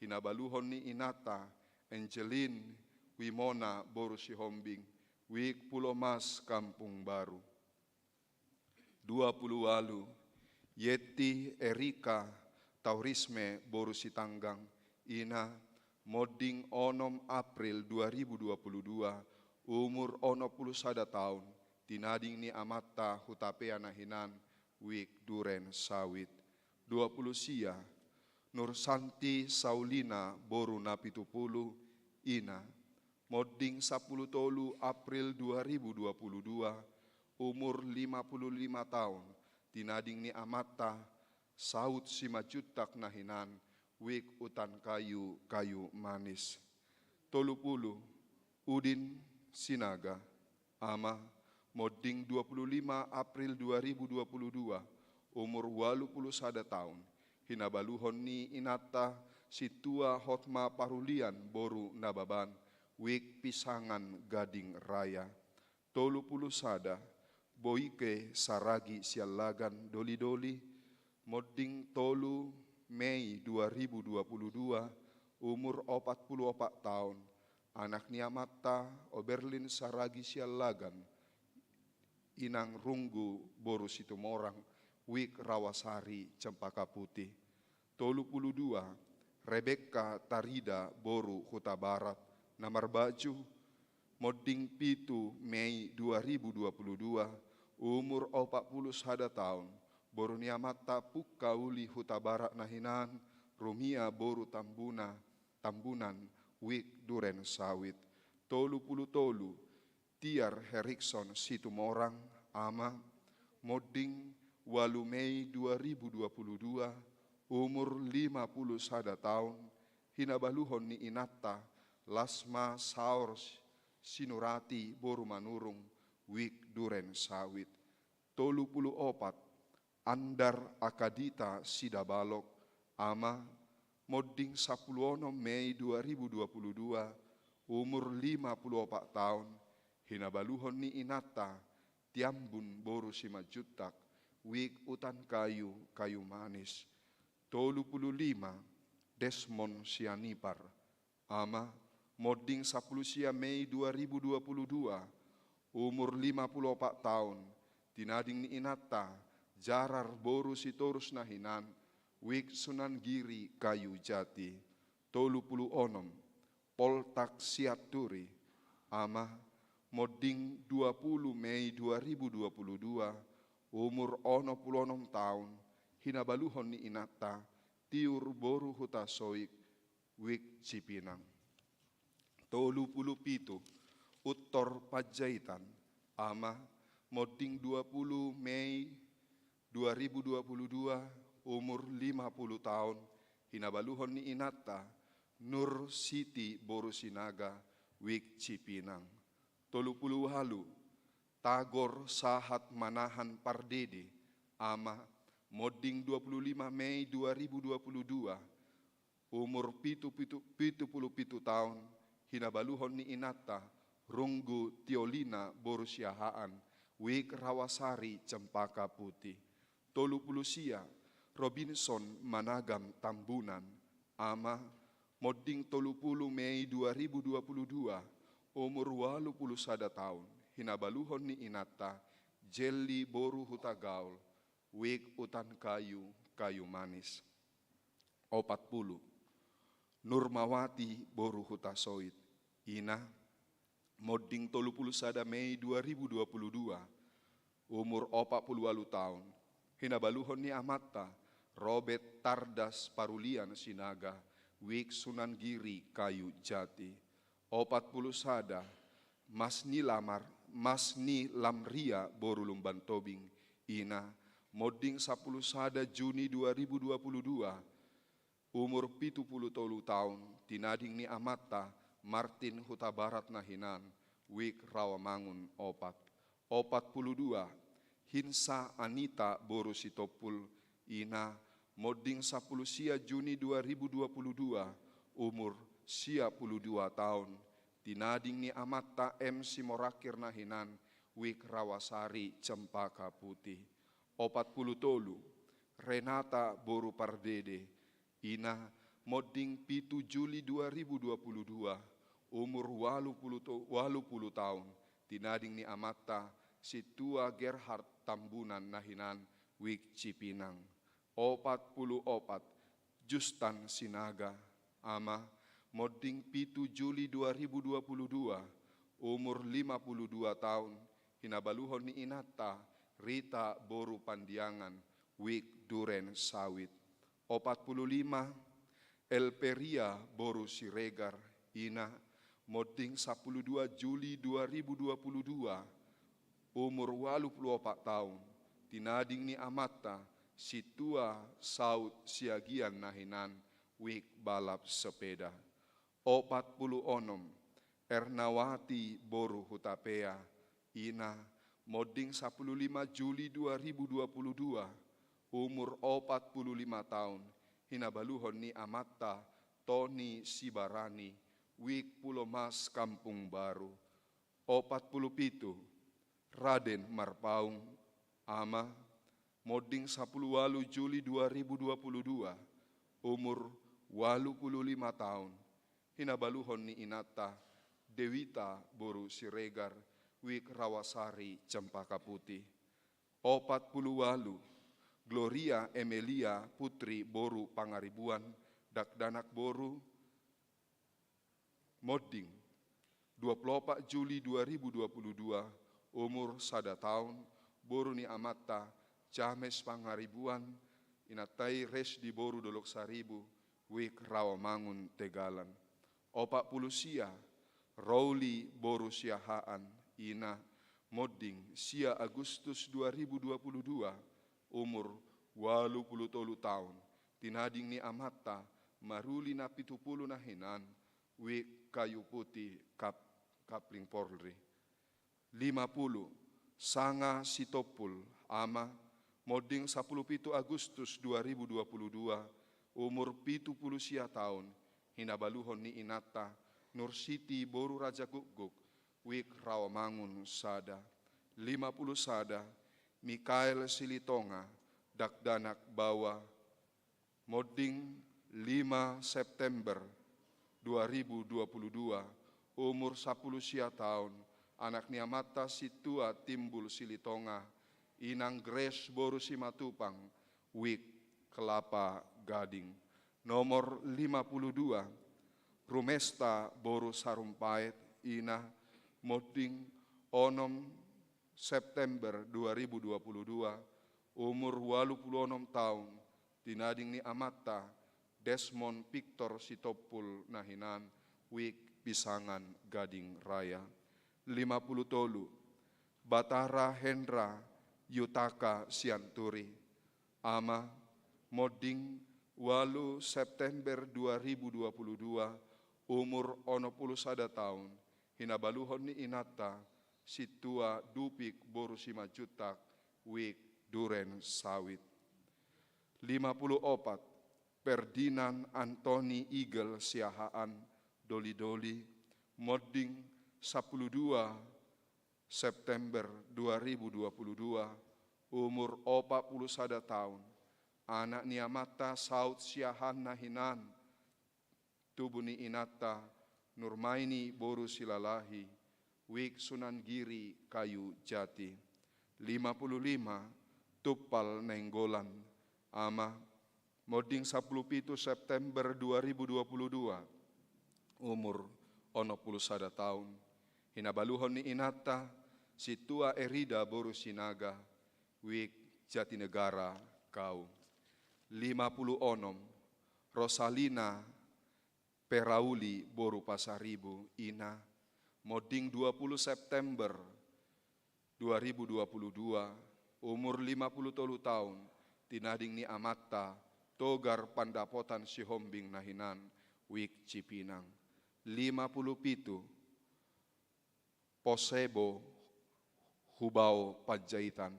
hinabaluhon ni Inata, Angeline Wimona Boru Sihombing, Wik Pulau Mas Kampung Baru. 28. Yeti Erika Taurisme Boru Sitanggang, Ina, Moding 6 April 2022, umur 41 tahun, tinading ni Amata Hutapea Nahinan, Wik Duren Sawit. 20. Nur Santi Saulina Boru Napitupulu, Ina, Moding 10 April 2022, umur 55 tahun, tinading ni Amata Saud Simajutak Nahinan, Wik Utan Kayu Kayu Manis. 30. Udin Sinaga, Ama, Moding 25 April 2022, umur 81 tahun, hinabaluhon ni Inata Situa Hotma Parulian Boru Nababan, Wik Pisangan Gading Raya. 31. Boike Saragi Sialagan Doli-Doli, Moding 3 Mei 2022, umur 44 tahun, anak ni Amata Oberlin Saragi Sialagan, Inang Runggu Boru Situmorang, Wik Rawasari Cempaka Putih. 32. Rebecca Tarida Boru Huta Barat, Namar Baju, Moding 7 Mei 2022, umur 41 tahun, Boru ni Amata Pukauli Huta Barat Nahinan, Rumia Boru Tambunan, Wik Duren Sawit. 33. Tiar Herikson Situmorang, Ama, Moding 8 Mei 2022, umur 51 tahun, hinabaluhon ni Inata, Lasma Saur Sinurati Boru Manurung, Wik Duren Sawit. 34. Andar Akadita Sidabalok, Ama, Moding 10 Mei 2022, umur 54 tahun, hinabaluhon ni Inata, Tiambun Boru Simajutak, Wik Utan Kayu Kayu Manis. 35. Desmond Sianipar, Ama, Moding 10 Mei 2022, umur 54 tahun, tinading ni Inata, Jarar Boru Sitorus Nahinan, Wik Sunan Giri Kayu Jati. 36. Poltak Siaturi, Ama, Moding 20 Mei 2022, umur 66 tahun, hinabaluhon ni Inata, Tiur Boru Huta Soik, Wik Cipinang. 37. Uttor Pajaitan, Ama, Moding 20 Mei 2022, umur 50 tahun, hinabaluhon ni Inata, Nur Siti Boru Sinaga, Wik Cipinang. 38. Tagor Sahat Manahan Pardede, Ama, Moding 25 Mei 2022, umur 77 tahun, hinabaluhon ni Inata, Runggu Tiolina Boru Siahaan, Wik Rawasari Cempaka Putih. 30. Robinson Managam Tambunan, Ama, Modding 30 Mei 2022, umur 81 tahun, hinabaluhon ni inata, jelly boru huta gaul, wig utan kayu, kayu manis. 40, Nurmawati boru huta soit, ina, modding 31 Mei 2022, umur 48 tahun, hinabaluhon ni amata, Robert Tardas Parulian Sinaga, wig Sunan Giri kayu jati. 41, Masni Lamria boru lumban tobing, ina, modding 10 Juni 2022, umur 70 tahun, tinading ni amata, Martin Huta Barat Nahinan, wig Rawamangun 42, Hinsa Anita boru Sitopul, ina, modding 10 Juni 2022, umur 52 tahun, tinading ni amata MC Morakir Nahinan, wik Rawasari Cempaka Putih. 40 Renata boru Pardede, ina, modding 7 Juli 2022, umur 80 tahun, tinading ni amata Situa Gerhard Tambunan Nahinan, wik Cipinang. 44 Justan Sinaga, ama, modding 7 Juli 2022, umur 52 tahun, hinabaluhon ni inata, Rita boru Pandiangan, wik Duren Sawit. 45 Elperia boru Siregar, ina, modding 12 Juli 2022, umur 84 tahun, tinading ni amata, Situa Saud Siagian Nahinan, wik balap sepeda. 46 Ernawati boru Hutapea, ina, modding 15 Juli 2022, umur 45 tahun, hinabaluhon ni amata, Tony Sibarani, wik Pulau Mas Kampung Baru. 47 Raden Marpaung, ama, modding 10 Juli 2022, umur 85 tahun, hinabaluhon ni inata, Dewita boru Siregar, wik Rawasari Cempaka Putih. 48 Gloria Emilia Putri boru Pangaribuan, Dakdanak boru, modding 24 Juli 2022, umur 1 tahun, boru ni amata, James Pangaribuan, inatai res di boru Dolok Saribu, wik Rawamangun Tegalan. 40 Rowli boru Siahaan, ina, modding sia Agustus 2022, umur 83 tahun, tinading ni amata, Maruli na 70 Nahinan, wik Kayu Putih Kapling Polri. 50 Sanga Sitopul, ama, modding 17 Agustus 2022, umur 70 tahun, hinabaluhon ni inata, Nursiti boru Raja Guguk, wik Rawamangun Sada. 50 Sada Mikael Silitonga, Dakdanak Bawa, modding 5 September 2022, umur 10 tahun, anak ni amata Situa Timbul Silitonga, inang Grace boru Simatupang, wik Kelapa Gading. Nomor 52 Rumesta boru Sarumpait, ina, modding 6 September 2022, umur 86 tahun, tinading ni amata, Desmond Victor Sitopul Nahinan, wik Pisangan Gading Raya. 50 Tolu Batara Hendra Yutaka Sianturi, ama, modding 8 September 2022, umur 91 tahun, hinabaluhon ni inata, Situa Dupik boru Simajutak, wik Duren Sawit. 54 Ferdinand Antoni Igel Siahaan, Doli-Doli, modding 12 September 2022, umur 41 tahun, anak ni amata Saud Siahaan Nahinan, Tubuni Inata, Nurmaini Boru Silalahi, Wik Sunan Giri Kayu Jati. 55 Tupal Nenggolan, Ama, Moding 17 September 2022, umur 61 tahun. Hinabaluhon ni Inata, Situa Erida Boru Sinaga, Wik Jatinegara Kau. 56 Rosalina Perauli Boru Pasaribu, Ina, Moding 20 September 2022, umur 53 tahun, tinading ni Amata, Togar Pandapotan Sihombing Nahinan, Wik Cipinang. 57 Posebo Hubao Panjaitan,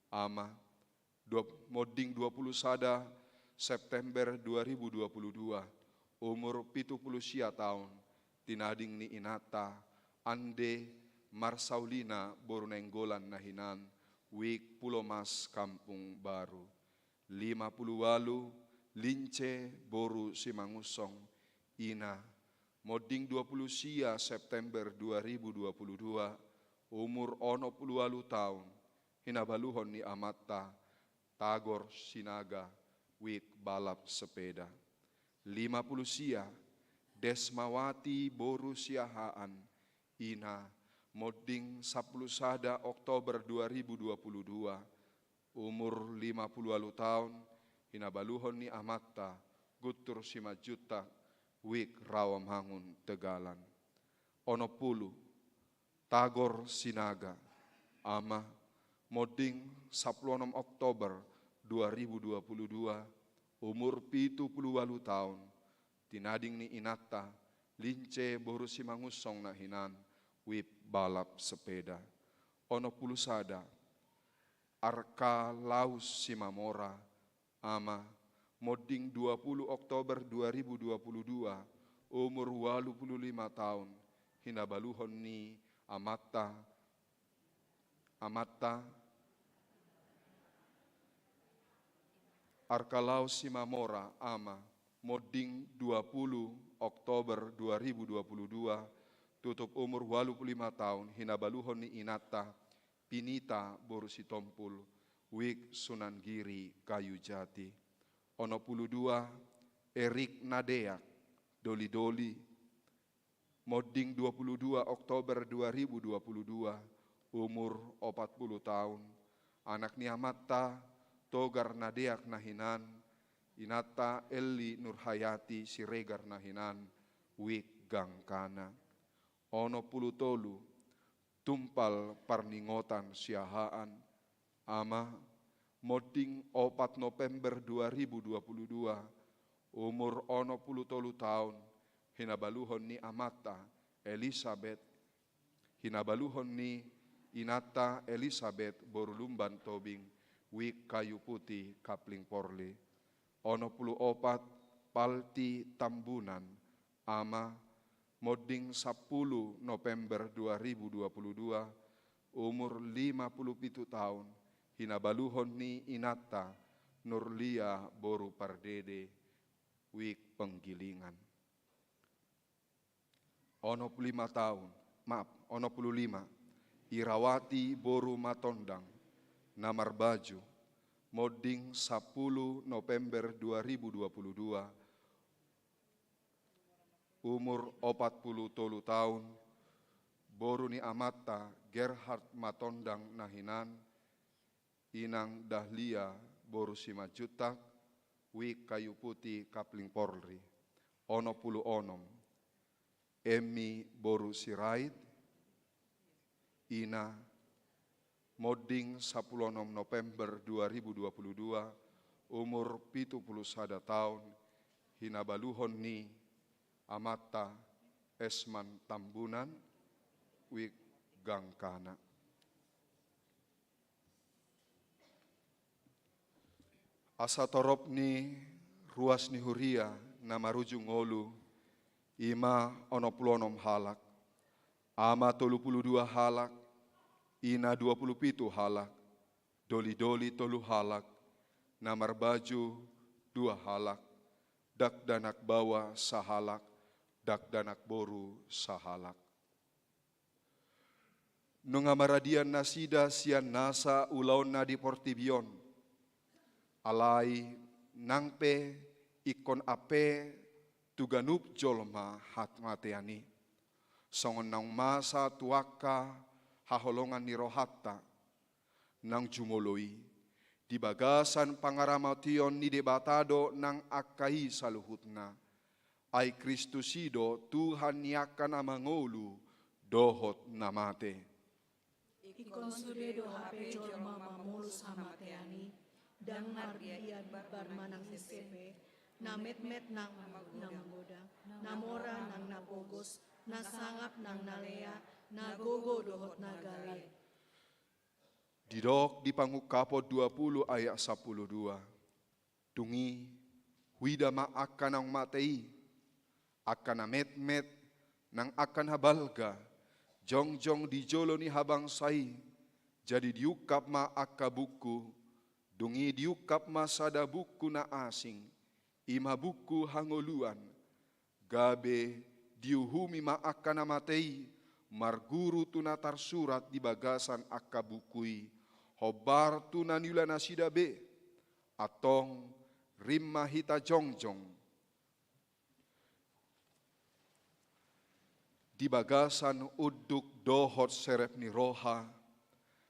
Ama, Moding 21 September 2022, umur 70 tahun, tinading ni Inata, Ande Marsaulina Boru Nenggolan Nahinan, Wik Pulau Mas Kampung Baru. 58 Lince Boru Simangusong, Ina, Moding 20 September 2022, umur 68 tahun, hinabaluhon ni Amata, Tagor Sinaga, Wik Balap Sepeda. 50 Desmawati Boru Siahaan, Ina, Moding 10 Oktober 2022, umur 50 tahun, hinabaluhon ni Amata, Gutur Simajuta, Wik Rawamangun Tegalan. 60 Tagor Sinaga, Ama, Moding 16 Oktober 2022, umur 78 tahun, tinading ni Inata, Lince Boru Simangusong Nahinan, Wik Balap Sepeda. 61 Arka Laus Simamora, Ama, Moding 20 Oktober 2022, umur 85 tahun, hinabaluhon ni Amata, Arkalaus Simamora, Ama, Moding 20 Oktober 2022, tutup umur 85 tahun, hinabaluhon ni Inata, Pinita Boru Sitompul, Wik Sunan Giri Kayu Jati. 62 Erik Nadeak, Doli-Doli, Moding 22 Oktober 2022, umur 40 tahun, anak ni Amata, Togar Nadeak Nahinan, Inata Eli Nurhayati Siregar Nahinan, Wik Gangkana. 63 Tumpal Parningotan Siahaan, Ama, Moding 4 November 2022, umur 63 tahun, hinabaluhon ni Amata Elizabeth, hinabaluhon ni Inata Elizabeth Borulumban Tobing, Wik Kayu Putih Kapling Porli. 64 Palti Tambunan, Ama, Moding 10 November 2022, umur 57 tahun, hinabaluhon ni Inata Nurlia Boru Pardede, Wik Penggilingan. 55 Irawati Boru Matondang, Namar Baju, Moding 10 November 2022, umur 40 tahun, Boru ni Amata Gerhard Matondang Nahinan, Inang Dahlia Boru Simajutak, Wik Kayu Putih Kapling Polri. 66 Emi Boru Sirait, Ina, Moding 16 November 2022, umur 71 tahun, hinabaluhon ni Amata Esman Tambunan, Wik Gangkana. Asa torop ni ruas ni huria na marujung olu, ima 66 halak, Ama 32 halak, Ina 27 halak, Doli-Doli 3 halak, Namar Baju 2 halak, Dak Danak Bawa 1 halak, dak danak boru sahalak. Nungamaradian nasida sian nasa ulauna di Portibion, alai nangpe ikon ape tuganup jolma hat mateani. Songon nang masa tuaka haholongan ni rohatta nang jumoloi di bagasan pangaramation ni debatado nang akai saluhutna. Ai Kristusido Tuhan yakan amangolu dohot namate. Ikon sudedo hape jolma mamulus hamateani, dan mardian barmanang isepe, namet-met nang manggoda, namora nang napogos, nasangap nang nalea, nagogo dohot nagale. Didok di Pangukapo 20 ayat 12. Tungi widama akan ang matei, akan amet-met nang akan habalga, jong-jong di jolo ni habang sai, jadi diukap ma akabuku, dungi diukap ma sada buku na asing, ima buku hangoluan, gabe diuhumi ma akan amatei, marguru tunatar surat di bagasan akabukui, hobar tunanila nasidabe, atong rimma hita jongjong. Di bagasan uduk dohot serep ni roha,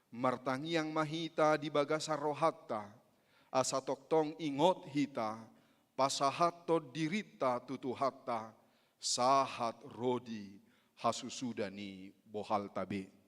martangiang mahita di bagasan rohatta, asa toktong ingot hita, pasahato dirita tutuhatta, sahat rodi hasusudani bohal tabe.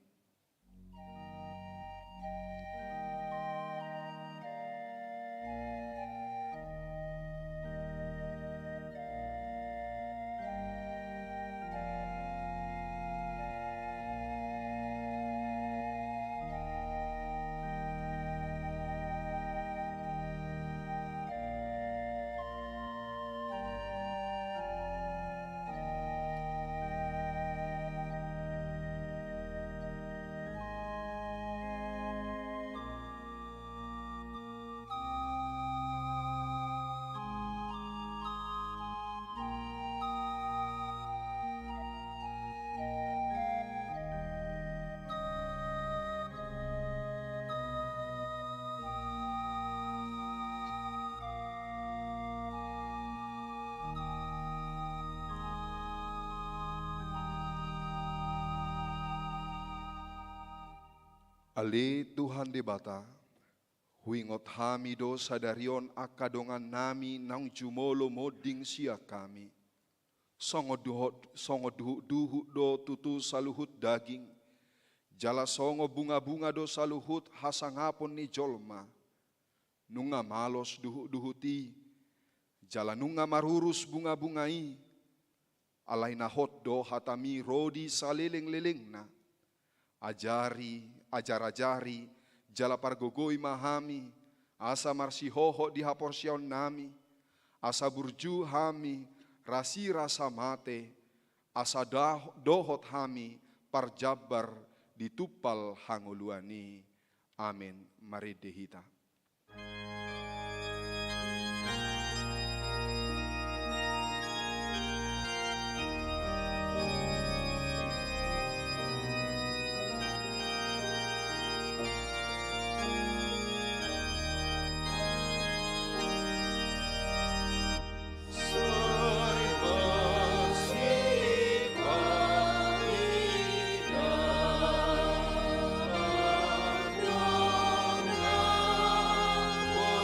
Ale Tuhan debata, huingot hamido sadarion akadongan nami nang jumolo moding sia kami. Songo duhu do tutu saluhut daging, jala songo bunga-bunga do saluhut hasangapon ni jolma. Nunga malos duhuti, jala nunga marurus bunga-bungai, alai nahot do hatami rodi saleleng-leleng na. Ajar-ajari, jala pargogoi mahami, asa marsihoho di haporsion nami, asa burju hami, rasi rasa mate, asa dohot hami, parjabar ditupal hanguluani. Amin. Mari dehita. Oh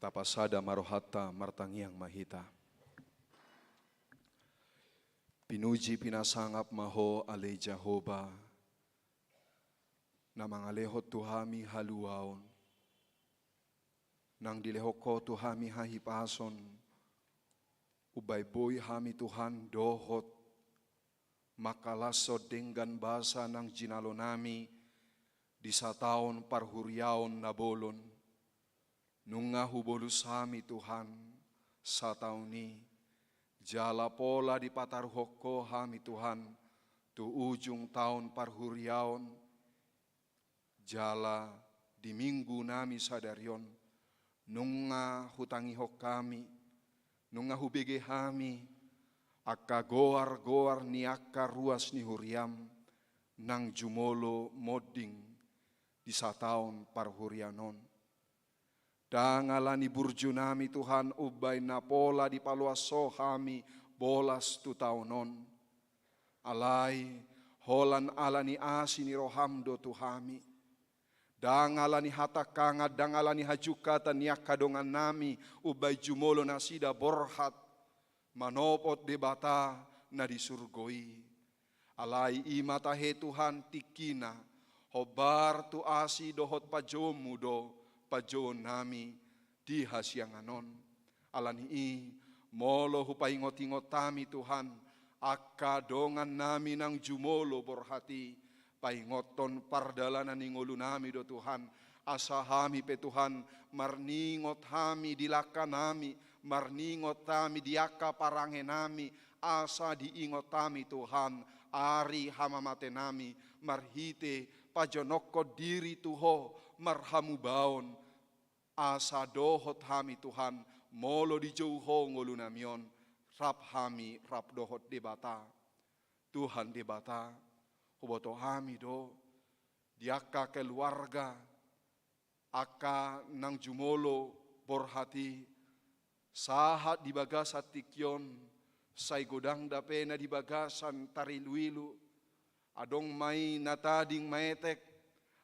tapasada marohata martangiang mahita. Pinuji pinasangap maho ale Jehovah, na mangalehot tuhami haluaon, nang dilehoko tuhami hahipason, ubay boy hami Tuhan dohot, makalasod denggan basa ng jinalo nami, di sa taon parhuryaon na bolon, nung nga hubolus hami Tuhan sa taon ni, jala pola di pataruhok ko hami Tuhan, tu ujung taon parhuryaon, jala di minggu nami sadaryon, nung nga hutangihok kami, nung nga hubege hami, akka goar-goar ni akka ruas ni huriam, nang jumolo moding di sa taon parhuryanon. Dangalan ni burju nami Tuhan ubay na pola di paluaso hami bolas tu taonon. Alay holan ala ni asi ni rohamdo tuhami. Dangalan ni hatakangad, dangalan ni hajukatan ni akadongan nami ubay jumolo na sida borhat manopot debata na disurgoi. Alay imatahe Tuhan tikina hobar tu asi dohot pajomu do pajon nami di hasyanganon. Alani molo hupaingot-ingot tami Tuhan, akadongan nami nang jumolo borhati, paingoton pardalanan ningulu nami do Tuhan, asahami pe Tuhan, marningot hami dilaka nami, marningot tami diaka parange nami, asa diingot tami Tuhan, ari hamamate nami, marhite pajonoko diri Tuho, marhamu baon, asa dohot hami Tuhan, molo di jauho ngulu namion, rap hami rap dohot debata, Tuhan debata, huboto hami do, diaka keluarga, aka nang jumolo borhati, sahat di bagasat tikyon, say godang dapena di bagasan tariluilu, adong may natading maetek,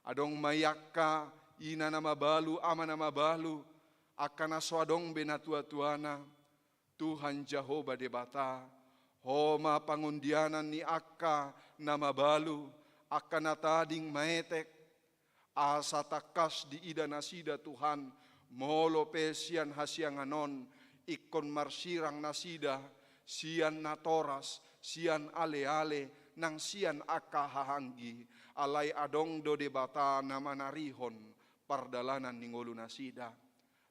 adong mayakka ina na mabalu, ama na mabalu, akan aswadong benatua-tuana, Tuhan Jehovah debata, homa pangundianan ni akka na mabalu, akan natading maetek, asa takas di ida nasida Tuhan, molo pesian hasyanganon, ikon marsirang nasida, sian natoras, sian ale-ale, nang sian akka hahanggi, alay adong do debata na manarihon, pardalanan ni ngulu nasida.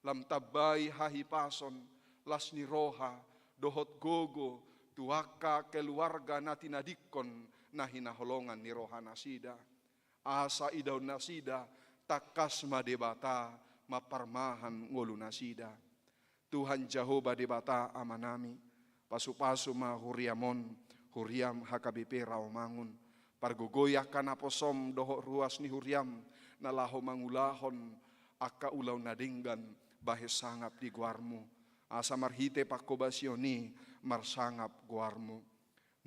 Lam tabay hahipason, las ni roha, dohot gogo, tuaka keluarga na tinadikon na hinaholongan ni roha nasida. Asa idaw nasida, takas madebata, maparmahan ngulu nasida. Tuhan Jehovah debata amanami, pasu-pasu mahuriamon, huriam HKBP Rawamangun, pargogoyakan aposom dohot ruas ni huriam, nalaho mangulahon, akka ulaw nadinggan, bahes sangap di guarmu, asa marhite pakobasioni, marsangap guarmu.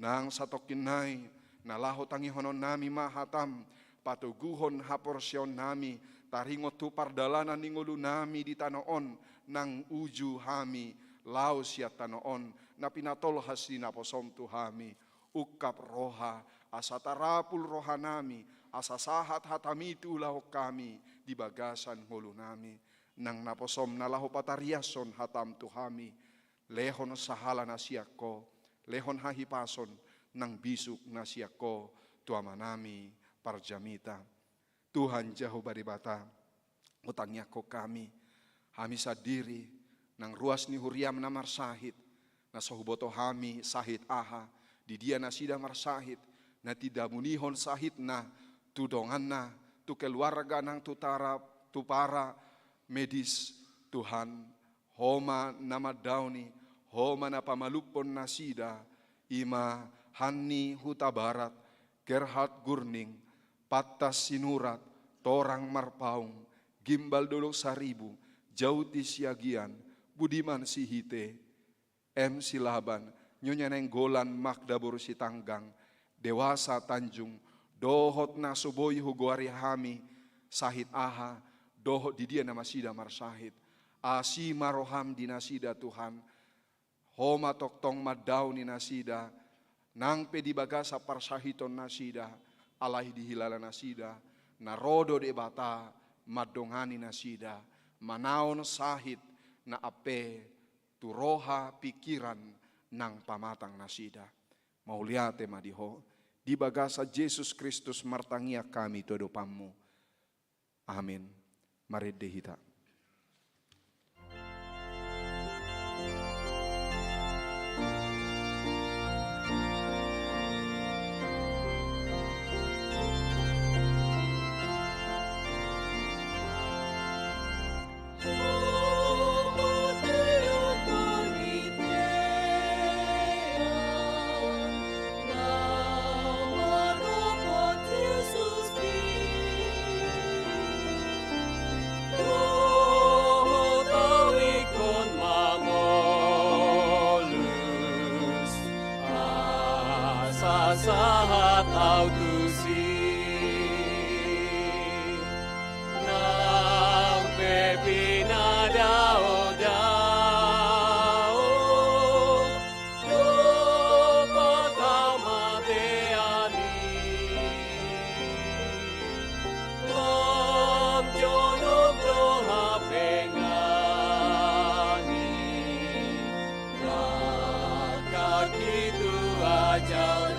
Nang satokinay, nalaho tangihonon nami mahatam, patuguhon haporsyon nami, taringot tu pardalanan ningulu nami di tanoon, nang uju hami, laos ya tanoon, na pinatol hasina posom tuhami, ukap roha, asa tarapul roha nami, asa sahat hatamitu lahok kami, di bagasan hulu nami, nang naposom na laho patariason hatam tuhami, lehon sahala na siyako, lehon hahipason, nang bisuk na siyako, tuama nami parjamita. Tuhan Jehovah debata, utangnya ko kami sadiri, nang ruas ni huriam na marsahit, na sohuboto hami sahit aha, di dia na sida marsahit, na tidak munihon sahit na, tudongan na, tu keluarga nang tutara, tu para medis, Tuhan, homa nama dauni, homa na pamalupon na sida, ima hani huta barat, Gerhard Gurning, patas sinurat, torang marpaung, gimbal dolok saribu, jauti siagian, Budiman Sihite, M. Silaban, Nyonya Nenggolan Magdabur Sitanggang, Dewasa Tanjung, dohot na suboy huguari hami, sahit aha, dohot di dia nama sida marsahit, Asi maroham di nasida Tuhan. Homa toktong madau ni nasida. Nang pe di bagasa parsahiton nasida. Alai di hilala nasida. Narodo de bata madongani nasida. Manaon sahit na ape turoha pikiran nang pamatang nasida. Mauliate madiho. Di bagasa Yesus Kristus martangia kami todo pammu. Amin. Mari dehita. Saat autusi nang pepina dao lupa kamateani lam jonok doha pengani maka gitu ajal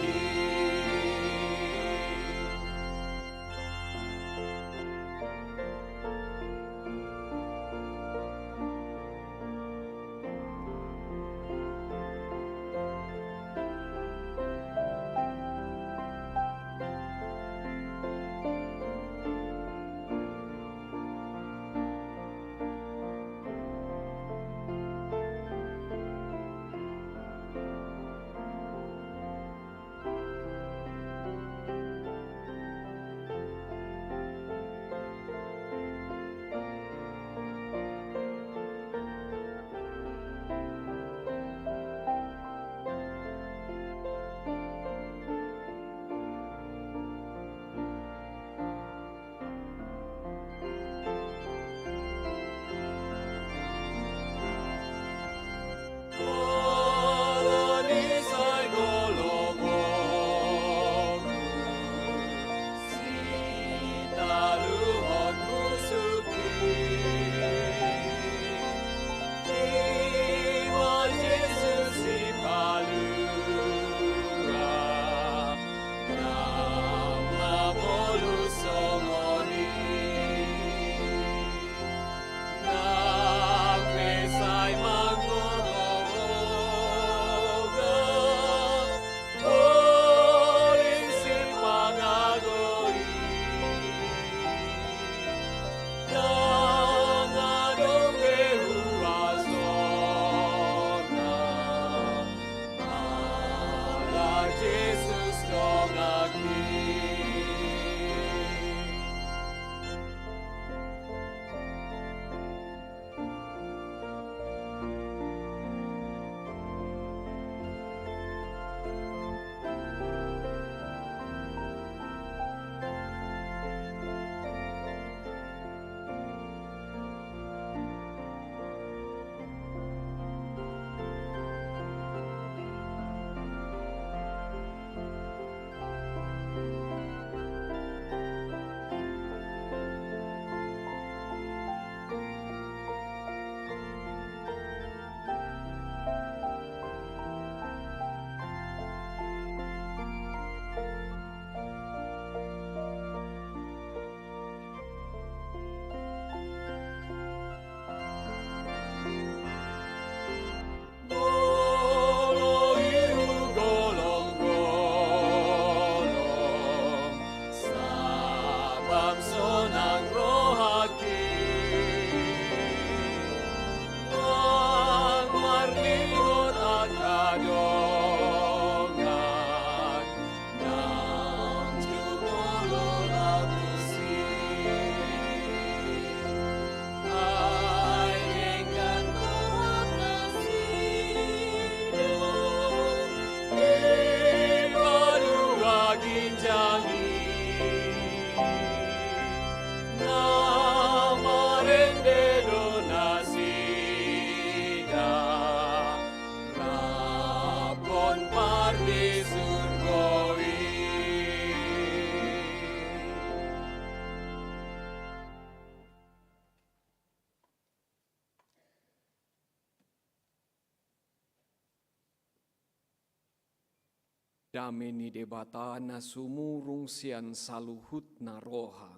dame ni debata na sumurung sian saluhut na roha.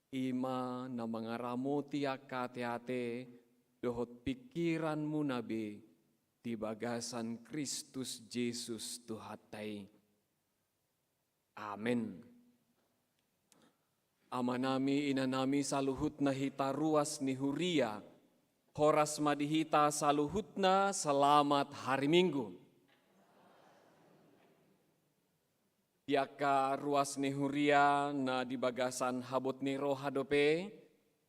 Ima na mga ramoti akate-ate dohot pikiranmu nabi di bagasan Kristus Jesus Tuhatay. Amen. Amanami inanami saluhut na hita ruas ni Huria, horas madihita saluhut na selamat hari Minggu. Diaka ruas ni Huria na di bagasan habot ni roha dope,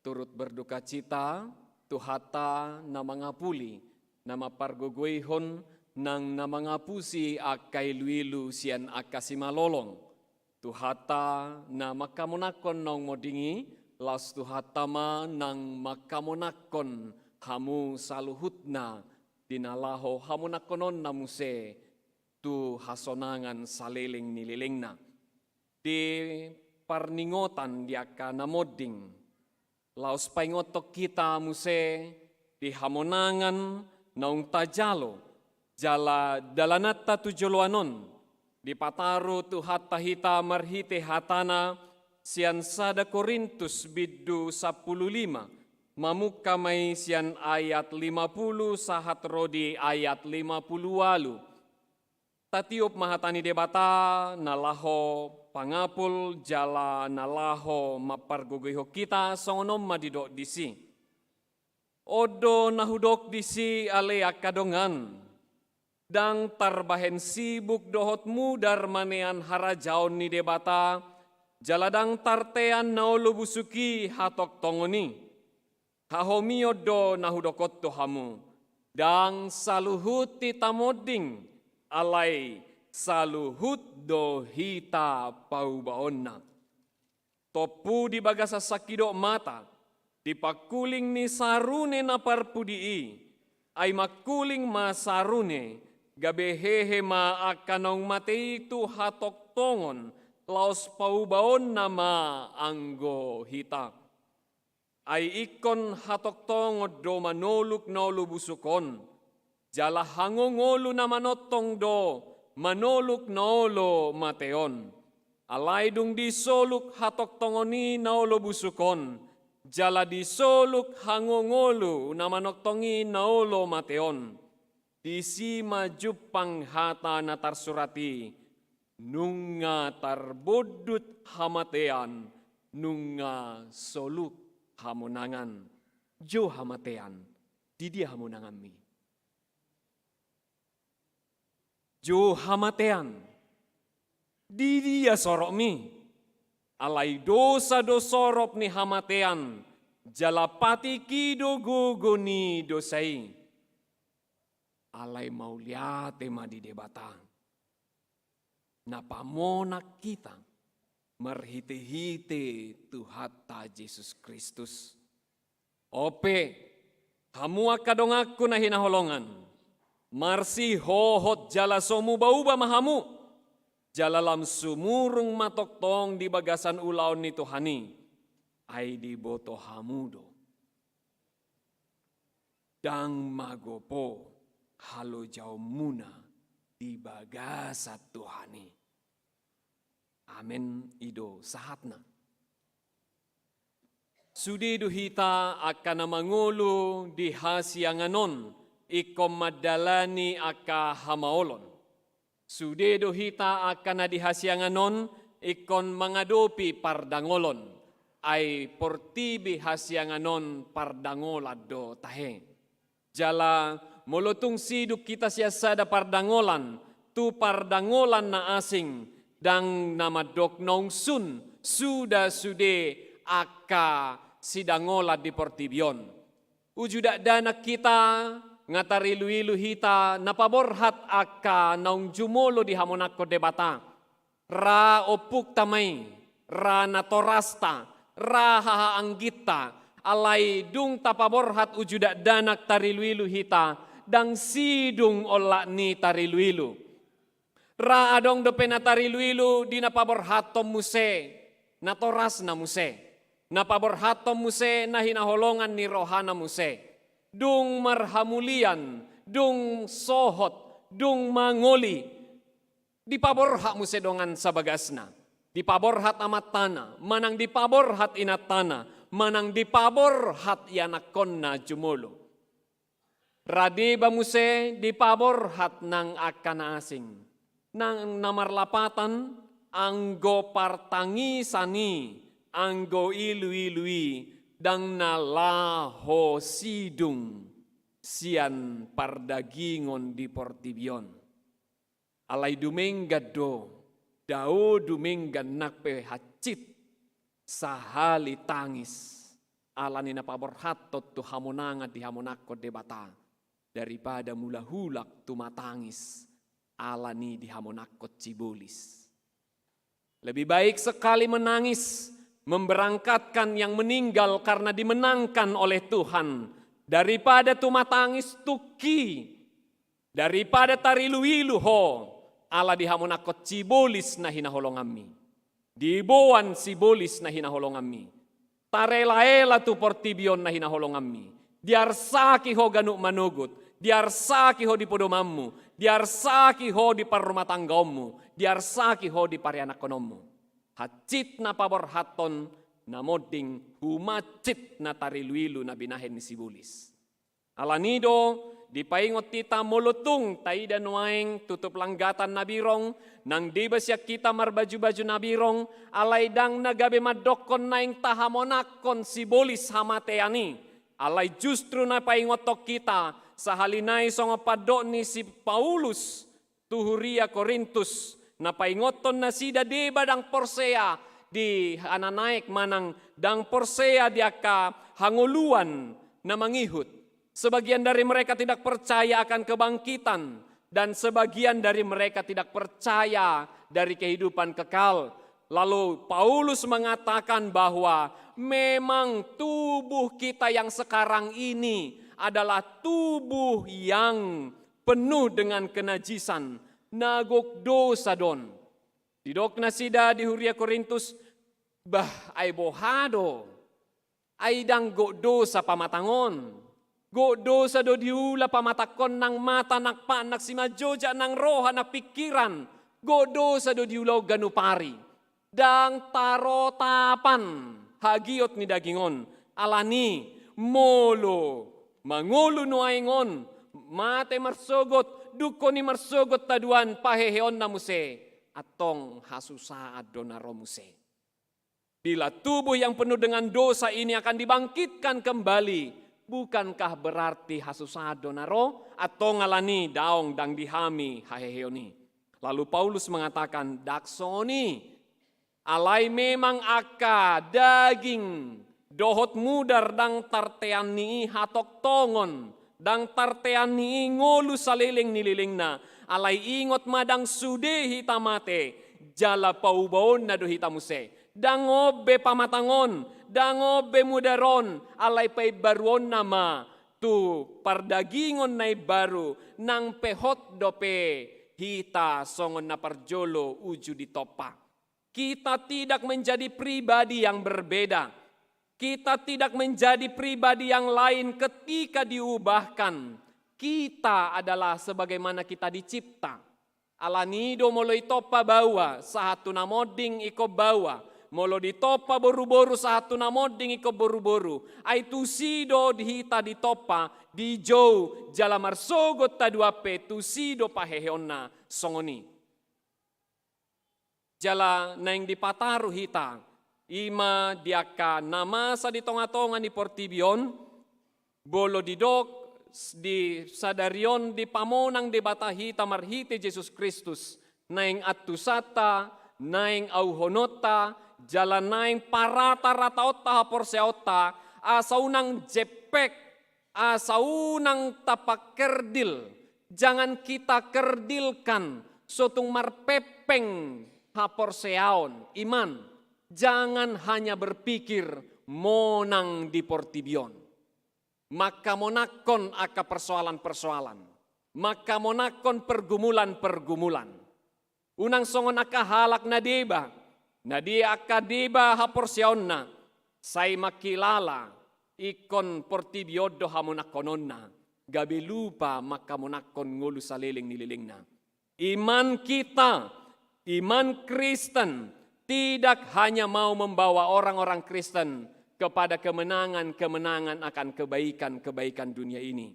turut berduka cita, tuhata na mangapuli, na mapargogoyhon nang na mangapusi akay luilu sian akasimalolong. Tuhata na makamunakon nong modingi, las tuhata ma nang makamunakon hamu saluhut na dinalaho hamunakonon na muse tu hasonangan saliling nililing na. Di parningotan diaka na moding, laos paingotok kita muse di hamonangan naung tajalo, jala dalanata tujoloanon, di pataru tuhat tahita marhite hatana sian sada Korintus biddu 15 mamuka may sian ayat 50 sahat rodi ayat 50 walu. Tatiup mahatani debata nalaho pangapul jala nalaho mapargogoyho kita songonom madidok disi. Odo nahudok disi ale akadongan. Dang tarbahen sibuk dohot mudar manean harajaon ni debata, jaladang tartean naolo busuki hatok tongoni. Hahomio do nahudokot to hamu, dang saluhut tita moding, alay saluhut do hita paubaonna. Topu di bagasa sakido mata, di pakuling ni sarune na parpudii, ay makuling masarune, gabehehe ma akanong matei tu hatok tongon, laos paubaon nama anggo hita. Ay ikon hatok tongod do manoluk nolu busukon, jala hangongolu na manotong do manoluk nolo mateon. Alay dung disoluk hatok tongoni naolo busukon, jala disoluk hangongolu na manoktongi naolo mateon. Disi majupang hata na tarsurati, nunga tarbudut hamatean, nunga soluk hamunangan. Jo hamatean, di dia hamunangan mi. Jo hamatean, di dia sorok mi. Alay dosa do sorop ni hamatean, jalapati kido gugu ni dosai. Alay mauliate madi debata. Napamonak kita marhite-hite tuhata Jesus Kristus. Ope, hamu akadong aku na hinaholongan. Marsi hohot jala somu bauba mahamu. Jala lam sumurung matoktong di bagasan ulaon ni Tuhani. Ay di boto hamudo. Dang magopo. Halo jauh muna di bagasat Tuhani. Amin ido sahatna. Sudi duhita akan mangulu di hasianganon ikom madalani aka hamaolon. Sudi duhita akan di hasianganon ikon mangadopi pardangolon. Ay portibi hasianganon pardangolad do tahe. Jala molotung siduk kita siasada pardangolan, tu pardangolan na asing, dang nama dok nong sun, suda sude aka sidangola di portibion. Ujudak dana kita, ngatari luilu hita, napaborhat aka naung jumolo di hamonako debata. Ra opuk tamay, ra natorasta, ra hahaanggita, alay dung tapaborhat ujudak danak tari luilu hita, dang sidung olak ni tariluilu. Ra adong dope na tariluilu di napaborhatom muse, natoras na muse. Napaborhatom muse na hinaholongan ni rohana muse. Dung marhamulian, dung sohot, dung mangoli. Dipaborhat muse dongan sabagasna. Dipaborhat amat tanah, manang dipaborhat inat tanah, manang dipaborhat yanakonna jumolo. Radiba muse dipaborhat nang akan asing. Nang namarlapatan, anggo partangisani, anggo ilui-ilui, dang nalaho sidung, sian pardagingon di portibion. Alay dumenggad do, dao dumenggad nakpe hacit, sahali tangis. Alani na paborhatot tu hamonangat di hamonakot debata. Daripada mula hulak tumatangis, alani di hamonakot cibulis. Lebih baik sekali menangis, memberangkatkan yang meninggal karena dimenangkan oleh Tuhan, daripada tumatangis tuki, daripada tarilu-ilu ho, ala di hamonakot cibulis na hinaholongami. Dibuan cibulis na hinaholongami. Tarela-ela tu portibion na hinaholongami. Diarsaki ho ganuk manugut. Diarsaki ho di podomammu. Diarsaki ho di parumatanggamu. Diarsaki ho di parianak konommu. Hacit na paborhaton na moding humacit na tariluilu na binahen ni sibulis. Alanido, dipaingot kita mulutung taida nuaing tutup langgatan nabirong, nang dibasyak kita marbaju-baju nabirong, alay dang nagabe madokon naing tahamonakon sibulis hamateani. Alay justru na paingotok kita, sahalinay songopadok ni si Paulus, tuhuria Korintus, na paingoton na sida deba dang porsea, di ananaik manang dang porsea diaka hanguluan na mangihut. Sebagian dari mereka tidak percaya akan kebangkitan dan sebagian dari mereka tidak percaya dari kehidupan kekal. Lalu Paulus mengatakan bahwa memang tubuh kita yang sekarang ini adalah tubuh yang penuh dengan kenajisan, nagok dosa don. Didok na sida di Huria Korintus, bah ay bohado, ay danggo dosa pamatangon. Go dosa do diula pamatakon ng mata nakpa nagsimadyoja ng roha na pikiran. Go dosa do diula ganupari. Dang tarotapan hagiot ni dagingon. Alani molo mangulo no aingon. Mate marsogot duko ni marsogot taduan paheheon na muse. Atong hasusaad do na romuse. Bila tubuh yang penuh dengan dosa ini akan dibangkitkan kembali, bukankah berarti hasusado naro atau ngalani daong dang dihami haheheoni. Lalu Paulus mengatakan daksoni alai memang aka daging dohot mudar dang tartean ni hatok tongon dang tartean ni ngolu saliling nililing na alai ingot madang sude hitamate jala paubaon na do hitamuse dang obe pamatangon dangobe mudaron alay pay baruon nama tu pardagingon na baru nang pehot dope hita songon na parjolo uju di topa. Kita tidak menjadi pribadi yang berbeda. Kita tidak menjadi pribadi yang lain ketika diubahkan. Kita adalah sebagaimana kita dicipta. Alanido moloi topa bawa sahatu namoding iko bawa. Molo ditopa boru-boru satu namoding iko boru-boru. Ay tusido dihita ditopa di jow jala marsogot taduape tusido paheheonna songoni. Jala naing dipataru hita. Ima diaka namasa di tonga-tonga ni portibion. Bolo didok di sadarion di pamonang di bata hita marhite Jesus Kristus. Naing atusata, naing auhonota, jalan naing parata-rataota haporseota, asaunang jepek, asaunang tapak kerdil. Jangan kita kerdilkan, sotung marpepeng haporseaon, iman. Jangan hanya berpikir monang di portibion. Maka monakon aka persoalan-persoalan. Maka monakon pergumulan-pergumulan. Unang songon aka halak na deba. Nadia akadiba haporsionna say makilala ikon portibiodo hamonakkononna gabi lupa makamonakon ngulu saliling nililing na. Iman kita, iman Kristen, tidak hanya mau membawa orang-orang Kristen kepada kemenangan-kemenangan akan kebaikan-kebaikan dunia ini.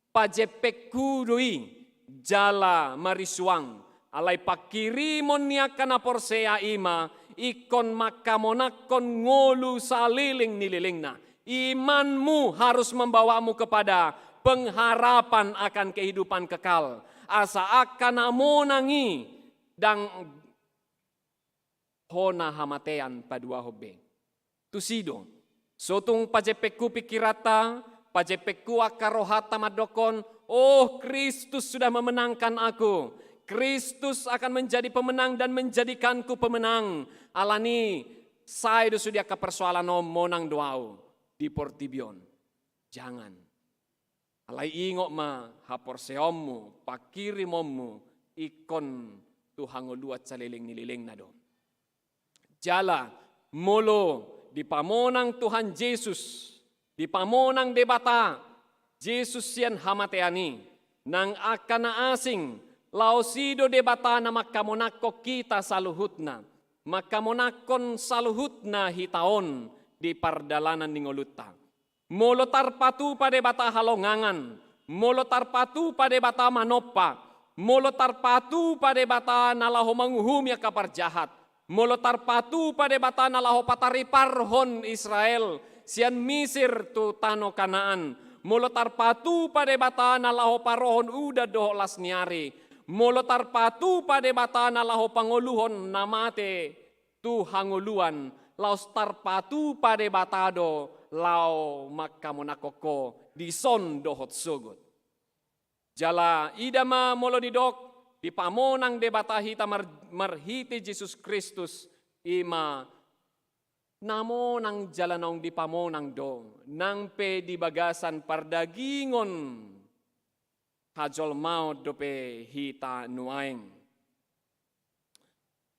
Pajepekudui jala marisuang, alai pakirimon niakana porsea ima, ikon makamonakon ngolu saliling nililingna. Imanmu harus membawamu kepada pengharapan akan kehidupan kekal. Asa akan amonangi dan hona hamatean padua hobe. Tusido, sotung pajepekku pikirata, pajepekku akarohata madokon, oh Kristus sudah memenangkan aku. Kristus akan menjadi pemenang dan menjadikanku pemenang. Alani, saya sudah ke persoalan monang doau di Portibion. Jangan. Alai ingok ma hapor seommu, pakiri mommu, ikon Tuhan luat saliling nililing nado. Jala, molo, di pamonang Tuhan Yesus, di pamonang debata, Yesus sian hamateani, nang akana asing, lausido debata na makamonako kita saluhutna, makamonakon saluhutna hitaon di pardalanan ningoluta. Molo tarpatu pada bata halongangan, molo tarpatu pada bata manopa, molo tarpatu pada bata nalaho manguhum ya kapar jahat, molo tarpatu pada bata nalaho patariparhon Israel, sian Misir tu tano Kanaan, molo tarpatu pada bata nalaho parohon uda doh lasniari, molo tarpatu pada bata nalaho pangoluhon namate tu hangoluan, laos tarpatu pada batado, lau makamonakoko di son dohot sugut. Jala idama molo didok di pamonang debata hita marhiti Yesus Kristus ima namonang jalanong di pamonang do nang pe di bagasan pardagingon hajol maut dope hita nuaeng.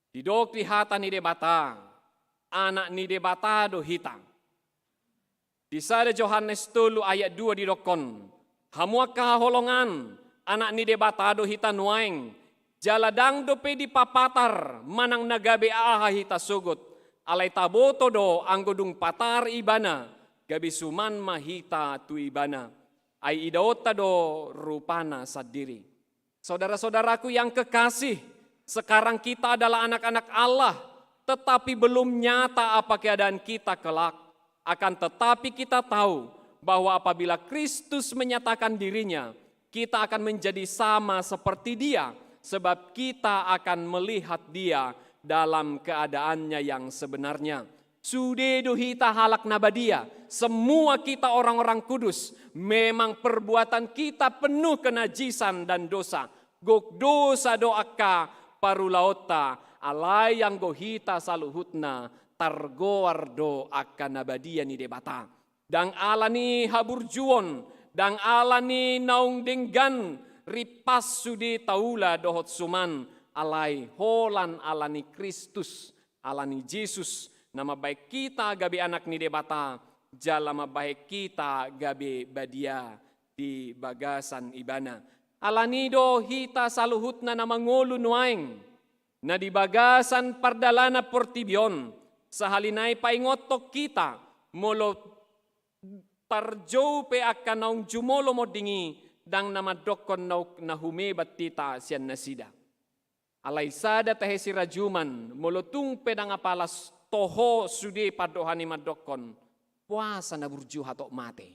Didok di hata ni debata anak ni debata do hitang. Di sada Yohanes 3 ayat 2 didokon. Hamua kaholongan anak ni debatado hita nuaeng. Jaladang dope di papatar manang nagabe aha hita sugut. Alay taboto do anggodung patar ibana. Gabi suman mahita tu ibana. Ay idaota do rupana sadiri. Saudara-saudaraku yang kekasih. Sekarang kita adalah anak-anak Allah. Tetapi belum nyata apa keadaan kita kelak. Akan tetapi kita tahu bahwa apabila Kristus menyatakan dirinya, kita akan menjadi sama seperti Dia, sebab kita akan melihat Dia dalam keadaannya yang sebenarnya. Sudedo hita halak nabadia, semua kita orang-orang kudus, memang perbuatan kita penuh kenajisan dan dosa. Gok dosa doaka parulaota, alai yang gohita saluhutna, targoardo akan nabadia ni debata. Dang alani haburjuon, dang alani naung denggan, ripas sudi taula dohot suman, alai holan alani Kristus, alani Yesus, nama baik kita gabi anak ni debata, jalama baik kita gabi badia di bagasan ibana. Alani do hita saluhutna nama ngolu nuaeng, na di bagasan pardalana Portibion, sahalinay paingotok kita, molo tarjo pe akan naung jumolo mo dingi, dang namadokon na humebat tita siyan nasida. Alay sada tahe si rajuman, molo tung pedang apalas toho sudi padohani madokon, puasa na burju hatok mate.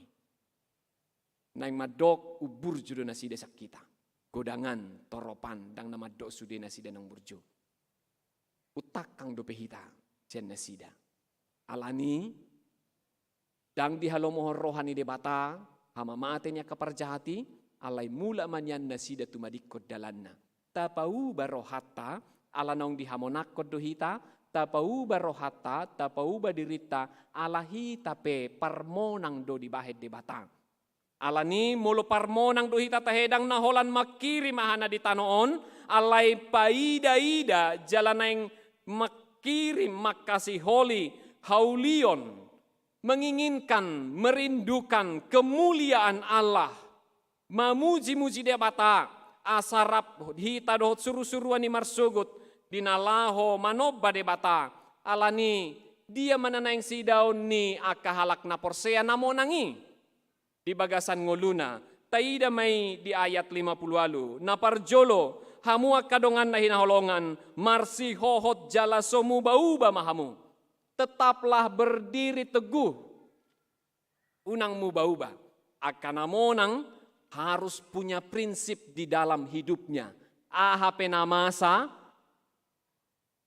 Naing madok uburju do nasida sakita. Godangan, toropan, dang namadok sudi nasida nang burju. Utak kang dope hita. Sian nasida. Alani, dang di halomohon rohani debata, hama matenya kaparjahati, alay mula manyan nasida tumadikot dalanna. Tapau barohata, alanong di hamonakot dohita, tapau barohata, tapau badirita, alahi tape parmonang do di bahed debata. Alani mulo parmonang dohita tahedang naholan makiri mahana di tanoon, alay paida-ida jalaneng kirim makasih holi haulion, menginginkan, merindukan kemuliaan Allah, mamuji-muji debata, asarap hita dohot suru-suruan ni marsugut dinalaho manoba de bata alani dia mananaing si daun ni akahalak na porsea namo nangi di bagasan ngoluna taida may di ayat 50 alu na parjolo hamu akadongan na hinaholongan marsi hohot jala somu bauba mahamu tetaplah berdiri teguh unang mu bauba akan namonang harus punya prinsip di dalam hidupnya. Ahape namasa,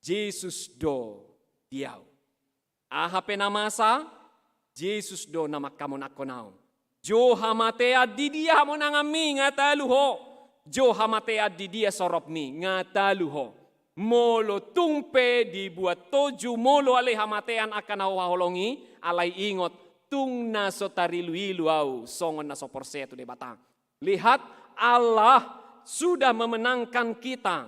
Yesus do diau. Ahape namasa, Yesus do nama kamu nakonau. Jo hamatea di dia monangami ngataluho. Jo hamatea di dia soropmi ngataluho. Molo tungpe dibuat toju molo alai hamatean akan awaholongi alai ingot tung naso tariluilu au songon naso porse tu de batang. Lihat Allah sudah memenangkan kita.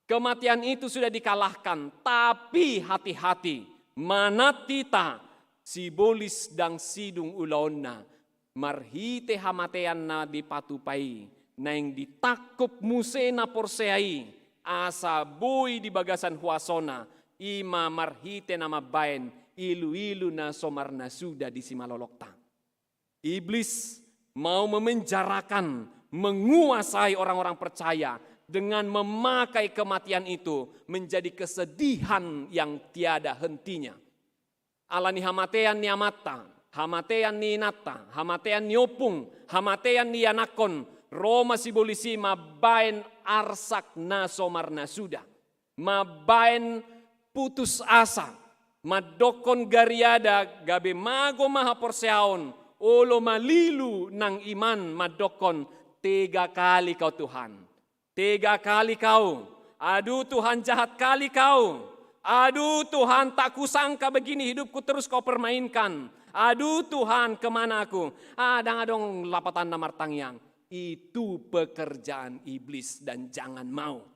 Kematian itu sudah dikalahkan. Tapi hati-hati. Manatita sibolis dang sidung ulaonna. Marhite hamatean na dipatupai. Na yang ditakup musena porseai. Asa boy di bagasan huasona. Ima marhite nama baen. Ilu-ilu na somarna sudah disimalolokta. Iblis mau memenjarakan, menguasai orang-orang percaya dengan memakai kematian itu menjadi kesedihan yang tiada hentinya. Alani hamatean ni amata, hamatean ni nata, hamatean ni opung, hamatean ni anakon, Roma sibolisi mabain arsak na somarna suda, mabain putus asa, madokon gariada gabe mago maha porseaon, olo malilu nang iman madokon 3 kali kau Tuhan. 3 kali kau. Aduh Tuhan jahat kali kau. Aduh Tuhan tak kusangka begini hidupku terus kau permainkan. Aduh Tuhan kemana aku. Adang-adong lapatan namar tangyang. Itu pekerjaan iblis dan jangan mau.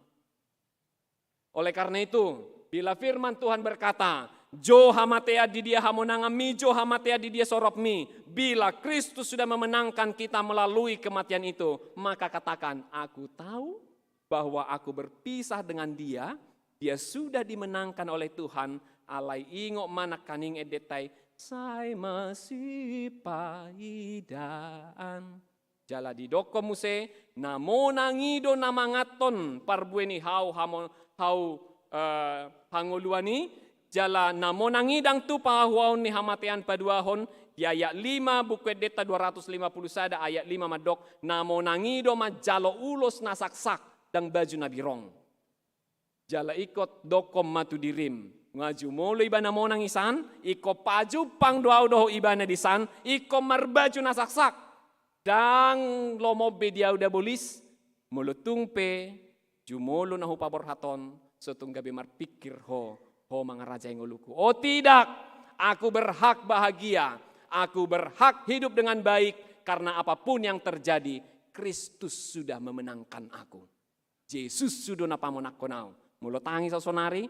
Oleh karena itu bila firman Tuhan berkata Jo hamatea di dia hamonangami, jo hamatea di dia soropmi. Bila Kristus sudah memenangkan kita melalui kematian itu, maka katakan, aku tahu bahwa aku berpisah dengan dia, dia sudah dimenangkan oleh Tuhan, alai ingok manak kaning edetai, sai masih paidaan. Jala di doko muse, namo nangido namangaton parbueni hau panguluani, jala namo nangidang tu pahuaon ni hamatean paduahon di ayat 5 buku deta 250 sada ayat 5 madok namo nangido majalo ulos nasaksak dang baju nabirong. Jala ikot dokom matu dirim ngaju molo iba namo nangisan iko paju pang doa ibana disan iko marbaju nasaksak dang lomobe dia udah bolis molo tungpe jumolo nahu paborhaton setunggabe marpikir ho mga raja yang nguluku. Oh tidak, aku berhak bahagia. Aku berhak hidup dengan baik. Karena apapun yang terjadi, Kristus sudah memenangkan aku. Yesus sudah napamonakonau. Mulo tangis sonari,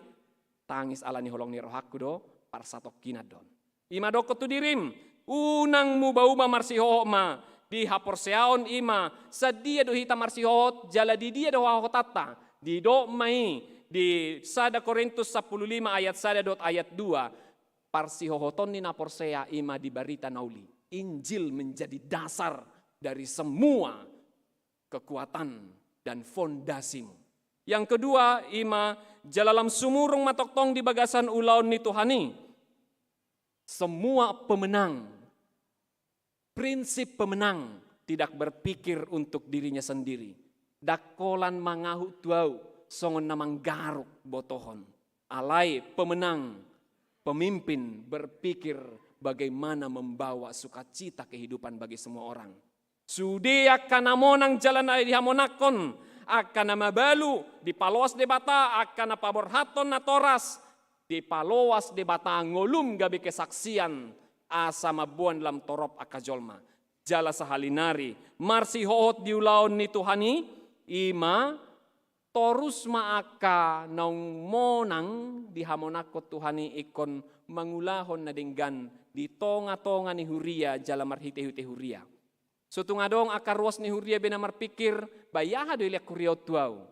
tangis alani holong ni rohaku do, parsatok kinadon. Ima doko tu dirim, unang mu bauba marsiho ma, di haporseaon ima, sadia do hita marsiho, jala di dia do hahotata, di do mai, di 1 Korintus 15 ayat 1 ayat 2 parsihohoton ni naporsea ima di barita nauli. Injil menjadi dasar dari semua kekuatan dan fondasimu. Yang kedua ima jalalam sumurung matoktong di bagasan ulaun ni Tuhani. Semua pemenang, prinsip pemenang tidak berpikir untuk dirinya sendiri. Dakolan mangahu tuau. Songon namang garuk botohon. Alai pemenang, pemimpin berpikir bagaimana membawa sukacita kehidupan bagi semua orang. Sudi akan namonang jalan ay dihamonakon, akan nama balu, di paloas de bata, akan paborhaton na toras, di paloas de bata ngolum gabi kesaksian, asa mabuan dalam torop akajolma. Jala sahalinari, marsi hohot diulaon ni Tuhani, ima, torus maaka naung monang dihamonakot Tuhani ikon mangulahon na dinggan di tonga-tonga ni huria jala marhite-hute huria. Sutungadong akar ruas ni huria bena marpikir, bayaha do ilek kuriau tuau.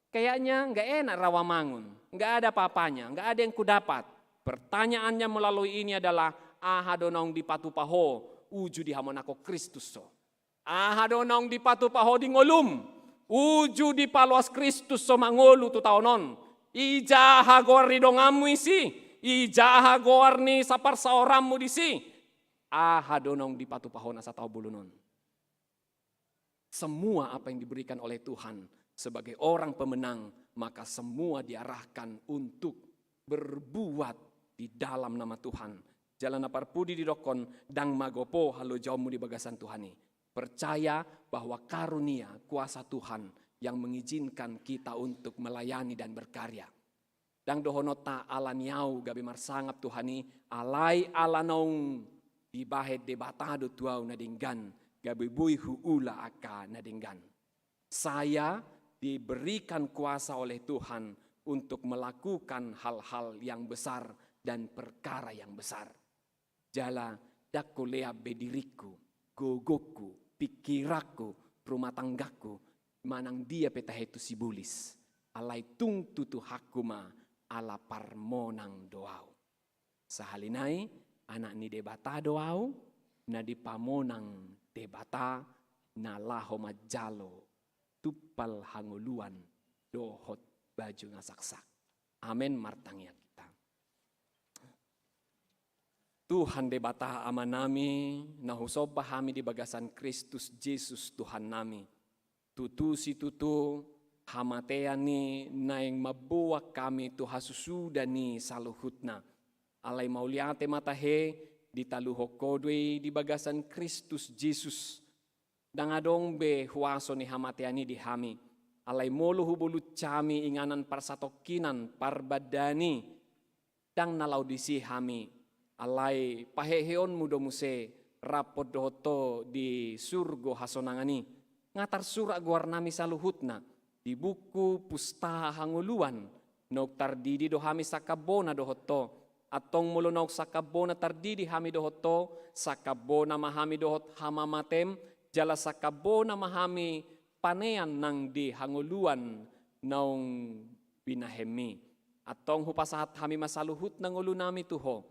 Kayaknya nggak enak Rawamangun, nggak ada apa-apanya, nggak ada yang kudapat. Pertanyaannya melalui ini adalah, aha donong di patupaho, uju di hamonako Kristus so. Aha donong di patupaho di ngolum, uju di paluas Kristus so mangolu tu taonon. Ijaha goar ni dongamu isi, ijaha goar ni sapar saorammu disi. Aha donong di patupaho nasa tau bulunon. Semua apa yang diberikan oleh Tuhan sebagai orang pemenang, maka semua diarahkan untuk berbuat di dalam nama Tuhan. Jalan aparpudi di dokon dang magopo halo jaumu di bagasan Tuhani. Percaya bahwa karunia kuasa Tuhan yang mengizinkan kita untuk melayani dan berkarya. Dang dohonota alaniau gabi marsangap Tuhani alai alanong dibahet debatado tuau nadinggan gabi buihu ula aka nadinggan. Saya diberikan kuasa oleh Tuhan untuk melakukan hal-hal yang besar dan perkara yang besar. Jala dakolea bediriku, gogoku, pikiraku, rumah tanggaku, manang dia petahetu sibulis. Alai tung tutu hakuma ala parmonang doau. Sahalinai anak ni debata doau, na dipamonang debata na laho majalo tupal hanguluan dohot baju ngasaksak. Amin martangnya kita. Tuhan debata ama nami, nahusob bahami di bagasan Kristus Yesus Tuhan nami. Tutu si tutu hamateani naing mabuak kami tu hasusuda ni saluhutna. Alai mauliate matahe ditaluho kodwe di bagasan Kristus Yesus. Dangadong be huaso ni hamateani di hami. Alai molu hubulut cami inganan parsatokinan parbadani. Dang nalaudisi hami. Alai paheheon mudo muse rapot dohoto di surgo hasonangani. Ngatar surak guar nami saluhutna. Di buku pustaha hanguluan. Nok tardidi do hami sakabona dohoto. Atong mulo nok sakabona tardidi hami dohoto. Sakabona mahami dohot hamamatem. Jala sakabona mahami panean nang di hanguluan naung binahemi. Atong hupasahat hami masaluhut nang ulu nami tuho.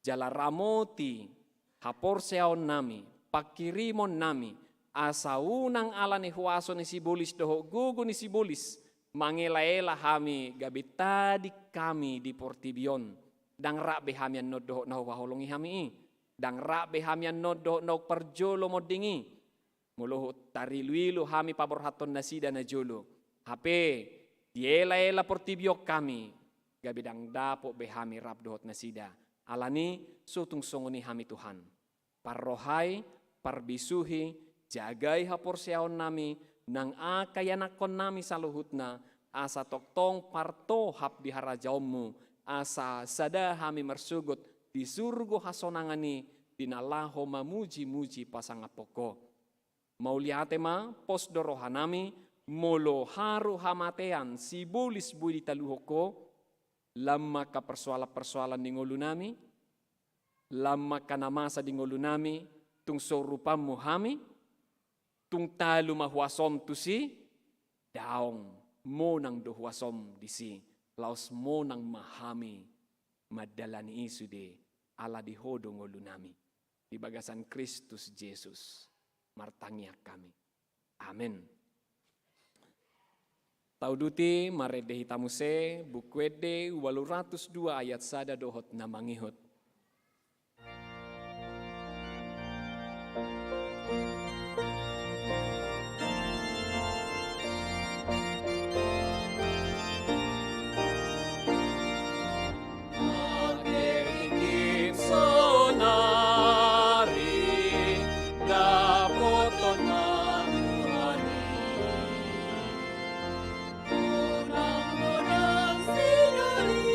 Jala ramoti hapor seaon nami, pakirimon nami, asaunang ala ni huaso ni sibulis doho gugu ni sibulis, mangela-ela hami gabi tadi kami di Portibion, dang rak behamian no doho na waholongi hami, dang rak behamian no doho na perjolo modingi, muluh tariluilu hami paborhaton nasida na jolo, hape diela-ela Portibio kami, gabi dang dapo behami rap dohot nasida. Alani sutung songoni hami Tuhan. Parrohai, parbisuhi, jagai hapor siaon nami, nang akayanakon nami saluhutna, asa toktong parto hap di harajaumu, asa sada hami mersugut, di surgo hasonangani, dinalaho mamuji-muji pasangapoko. Mauliate ma, pos dorohanami, molo haru hamatean, sibulis budi taluhoko, lama ka persoalan-persoalan di ngolu nami, lama ka namasa di ngolu nami, tung sorupamu hami, tung talu mahuasom tu si, daong monang dohuasom di si, laos monang mahami, madalani isu de ala di hodo ngolu nami, di bagasan Kristus Yesus, martangnya kami. Amin. Tauduti marede hitamuse bukwede 802 ayat sada dohot na mangihut. Unang-unang sinuriyon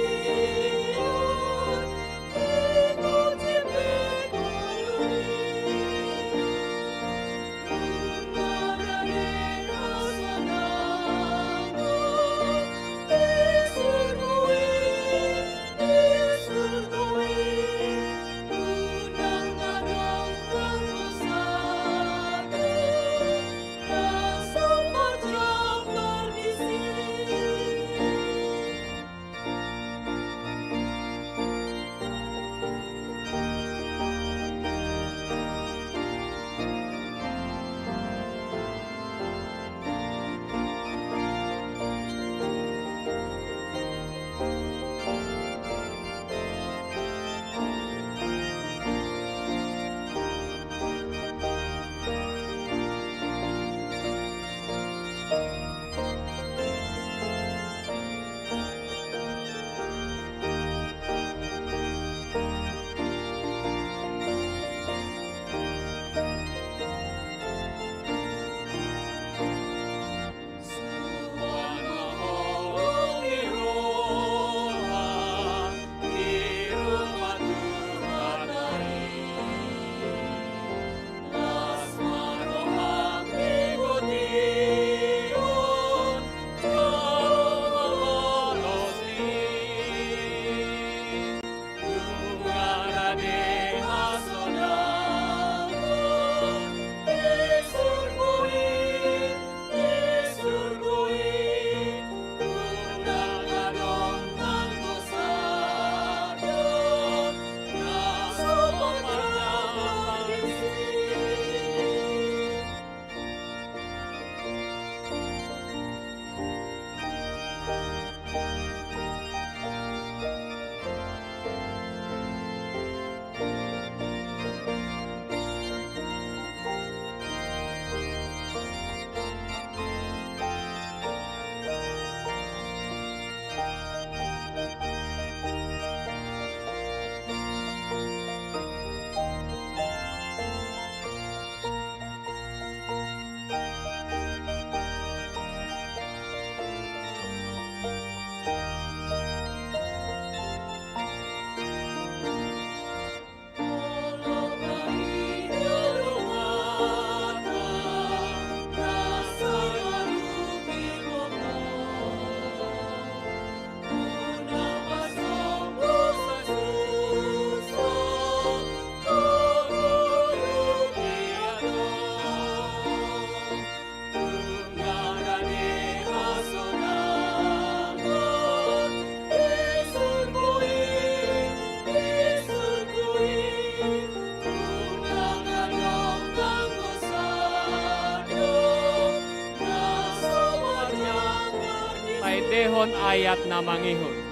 dehon ayat na mangihon.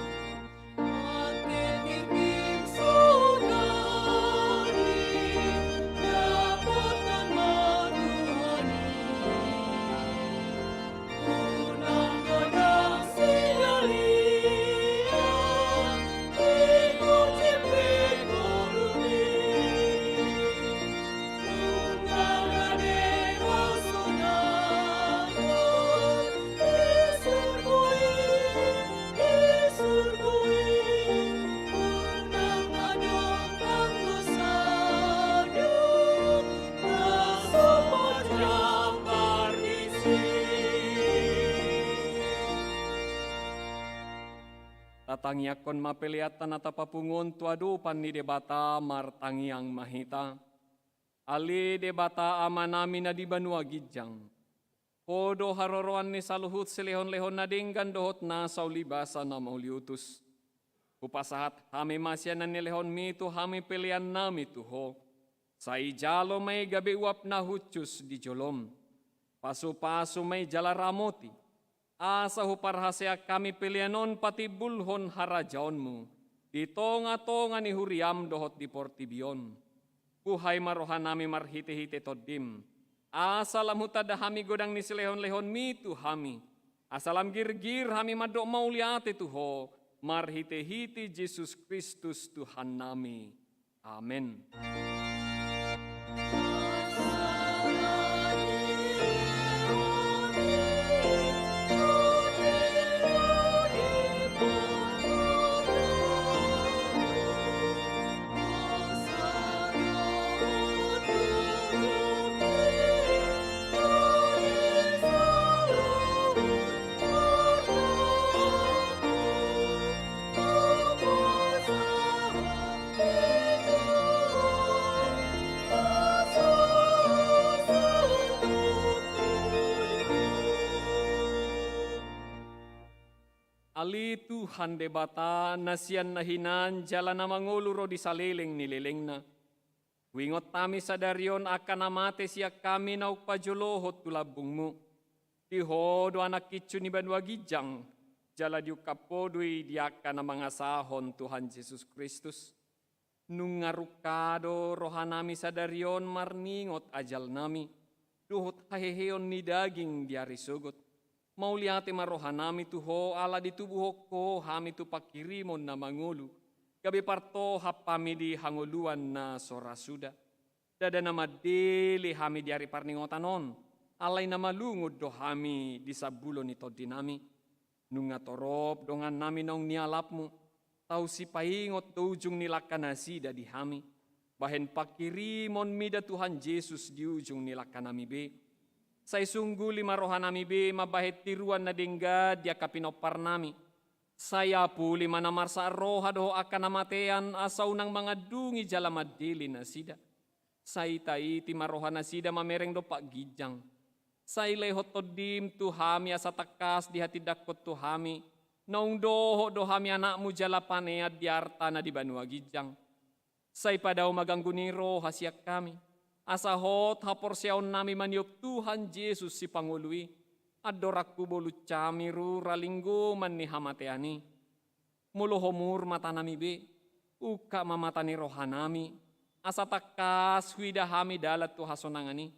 Tangiakon mapeliatan at papungon tuadupan ni debata martangiang mahita. Ali debata ama namin na di banua gidjang. Kodo haroroan ni saluhut silehon-lehon na dinggan dohot na saulibasa na mauliutus. Kupasahat hami masyanan ni lehon mito hami pilihan nami tuho. Sa ijalo may gabi uap na hutyus di jolom. Pasu-pasu may jalaramoti. Asa huparhasya kami pilihanon pati bulhon harajaonmu. Di tonga-tonga ni huriam dohot di portibion. Kuhay marohan nami marhite-hite todim. Asalam hutada hami godang ni silehon-lehon mitu hami. Asalam gir-gir hami madok mauliate tuho. Marhite-hite Jesus Kristus Tuhan nami. Amin. Ali Tuhan debata nasian nahinan jalan na manguluro di salileng nilileng na. Wingot tami sadarion akan amate siya kami na upajolohot tulabungmu. Tihodo anak kitsu ni banwa gijang. Jala diukapodui diaka na mga sahon Tuhan Yesus Kristus. Nung ngarukado rohanami sadarion marningot ajal nami. Duhot haheheon ni daging diari sugot. Mauliate marohanami tuho ala ditubuhok ko hami tu pakirimon na mangulu. Gabi parto hapami di hanguluan na sorasuda. Dada na madili hami diari parningotanon. Alay na malungod do hami di sabulon ito dinami. Nung ngatorop dongan nami naong nialapmu. Tau si paingot do ujung nilakanasida di hami. Bahen pakirimon mida Tuhan Yesus di ujung nilakanami be. Say sungguh lima rohanami be mabahit tiruan na dingga dia kapinopar nami. Saya pu lima namarsa roha doho akan namatean asaw ng mga dungi jalamadili na sida. Say taiti maroha na sida mamereng do pak gijang. Say lehot todim tuhami asa takas di hati dakot tuhami. Naung doho dohami anakmu jalapaneat di arta na di banua gijang. Say padaw magangguni roha siyak kami. Asahot haporsyaon nami maniop Tuhan Yesus si Pangului. Adorakku bolu camiru ralinggo man ni hamateani. Mulohomur mata nami be. Uka mamatani rohanami. Asa takas huidahami dalat tu hasonangani.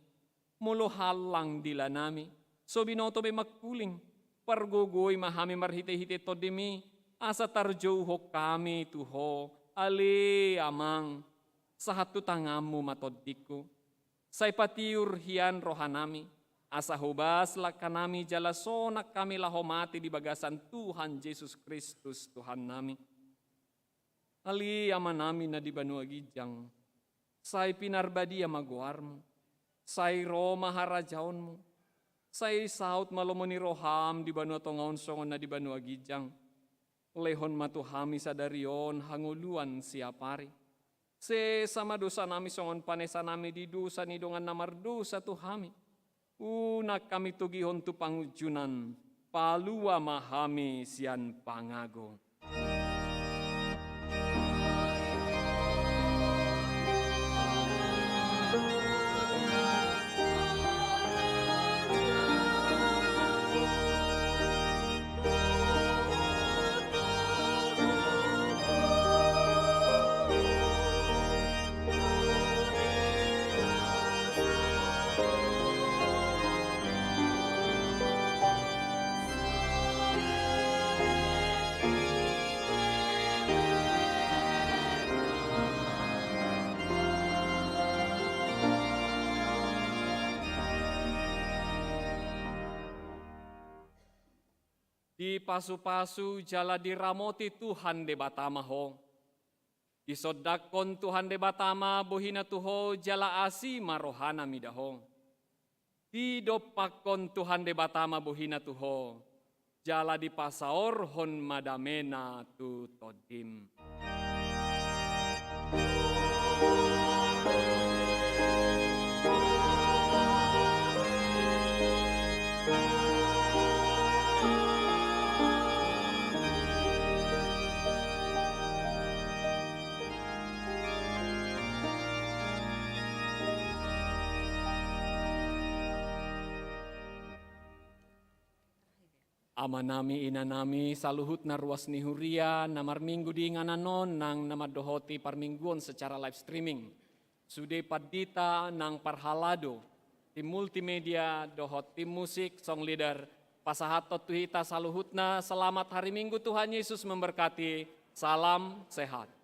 Mulo halang dila nami. So binoto be magkuling. Pargogoy mahami marhite-hite todimi. Asa tarjouhok kami tuho. Ali amang. Sa hatu tangamu matoddiku. Say patiur hian rohanami. Asa hubas lakanami jalasonak kami lahomati di bagasan Tuhan Yesus Kristus Tuhan nami. Ali ama nami na di banua gijang. Say pinarbadia maguarmu. Say Roma harajaonmu. Say saut malomoni roham di banua tongaon songon na di banua gijang. Lehon matuhami sadarion hanguluan siapari. Se sama dosa nami songon panesa nami di dosa ni dongan namardosa tuhami. Unak kami tugihon tu pangujunan. Palua mahami sian pangago. Di pasu-pasu jala diramoti Tuhan de batama ho. Di sodakon Tuhan de batama bohina tuho jala asi marohana midaho. Di dopakon Tuhan de batama bohina tuho jala di pasaor hon madamena tu todim. Amanami inanami saluhut na ruas ni Huria na marminggu di ngananon nang namadohoti parmingguon secara live streaming. Sude padita nang parhalado, tim multimedia, dohot tim musik, song leader, pasahatot tuhita saluhutna, selamat hari Minggu Tuhan Yesus memberkati, salam sehat.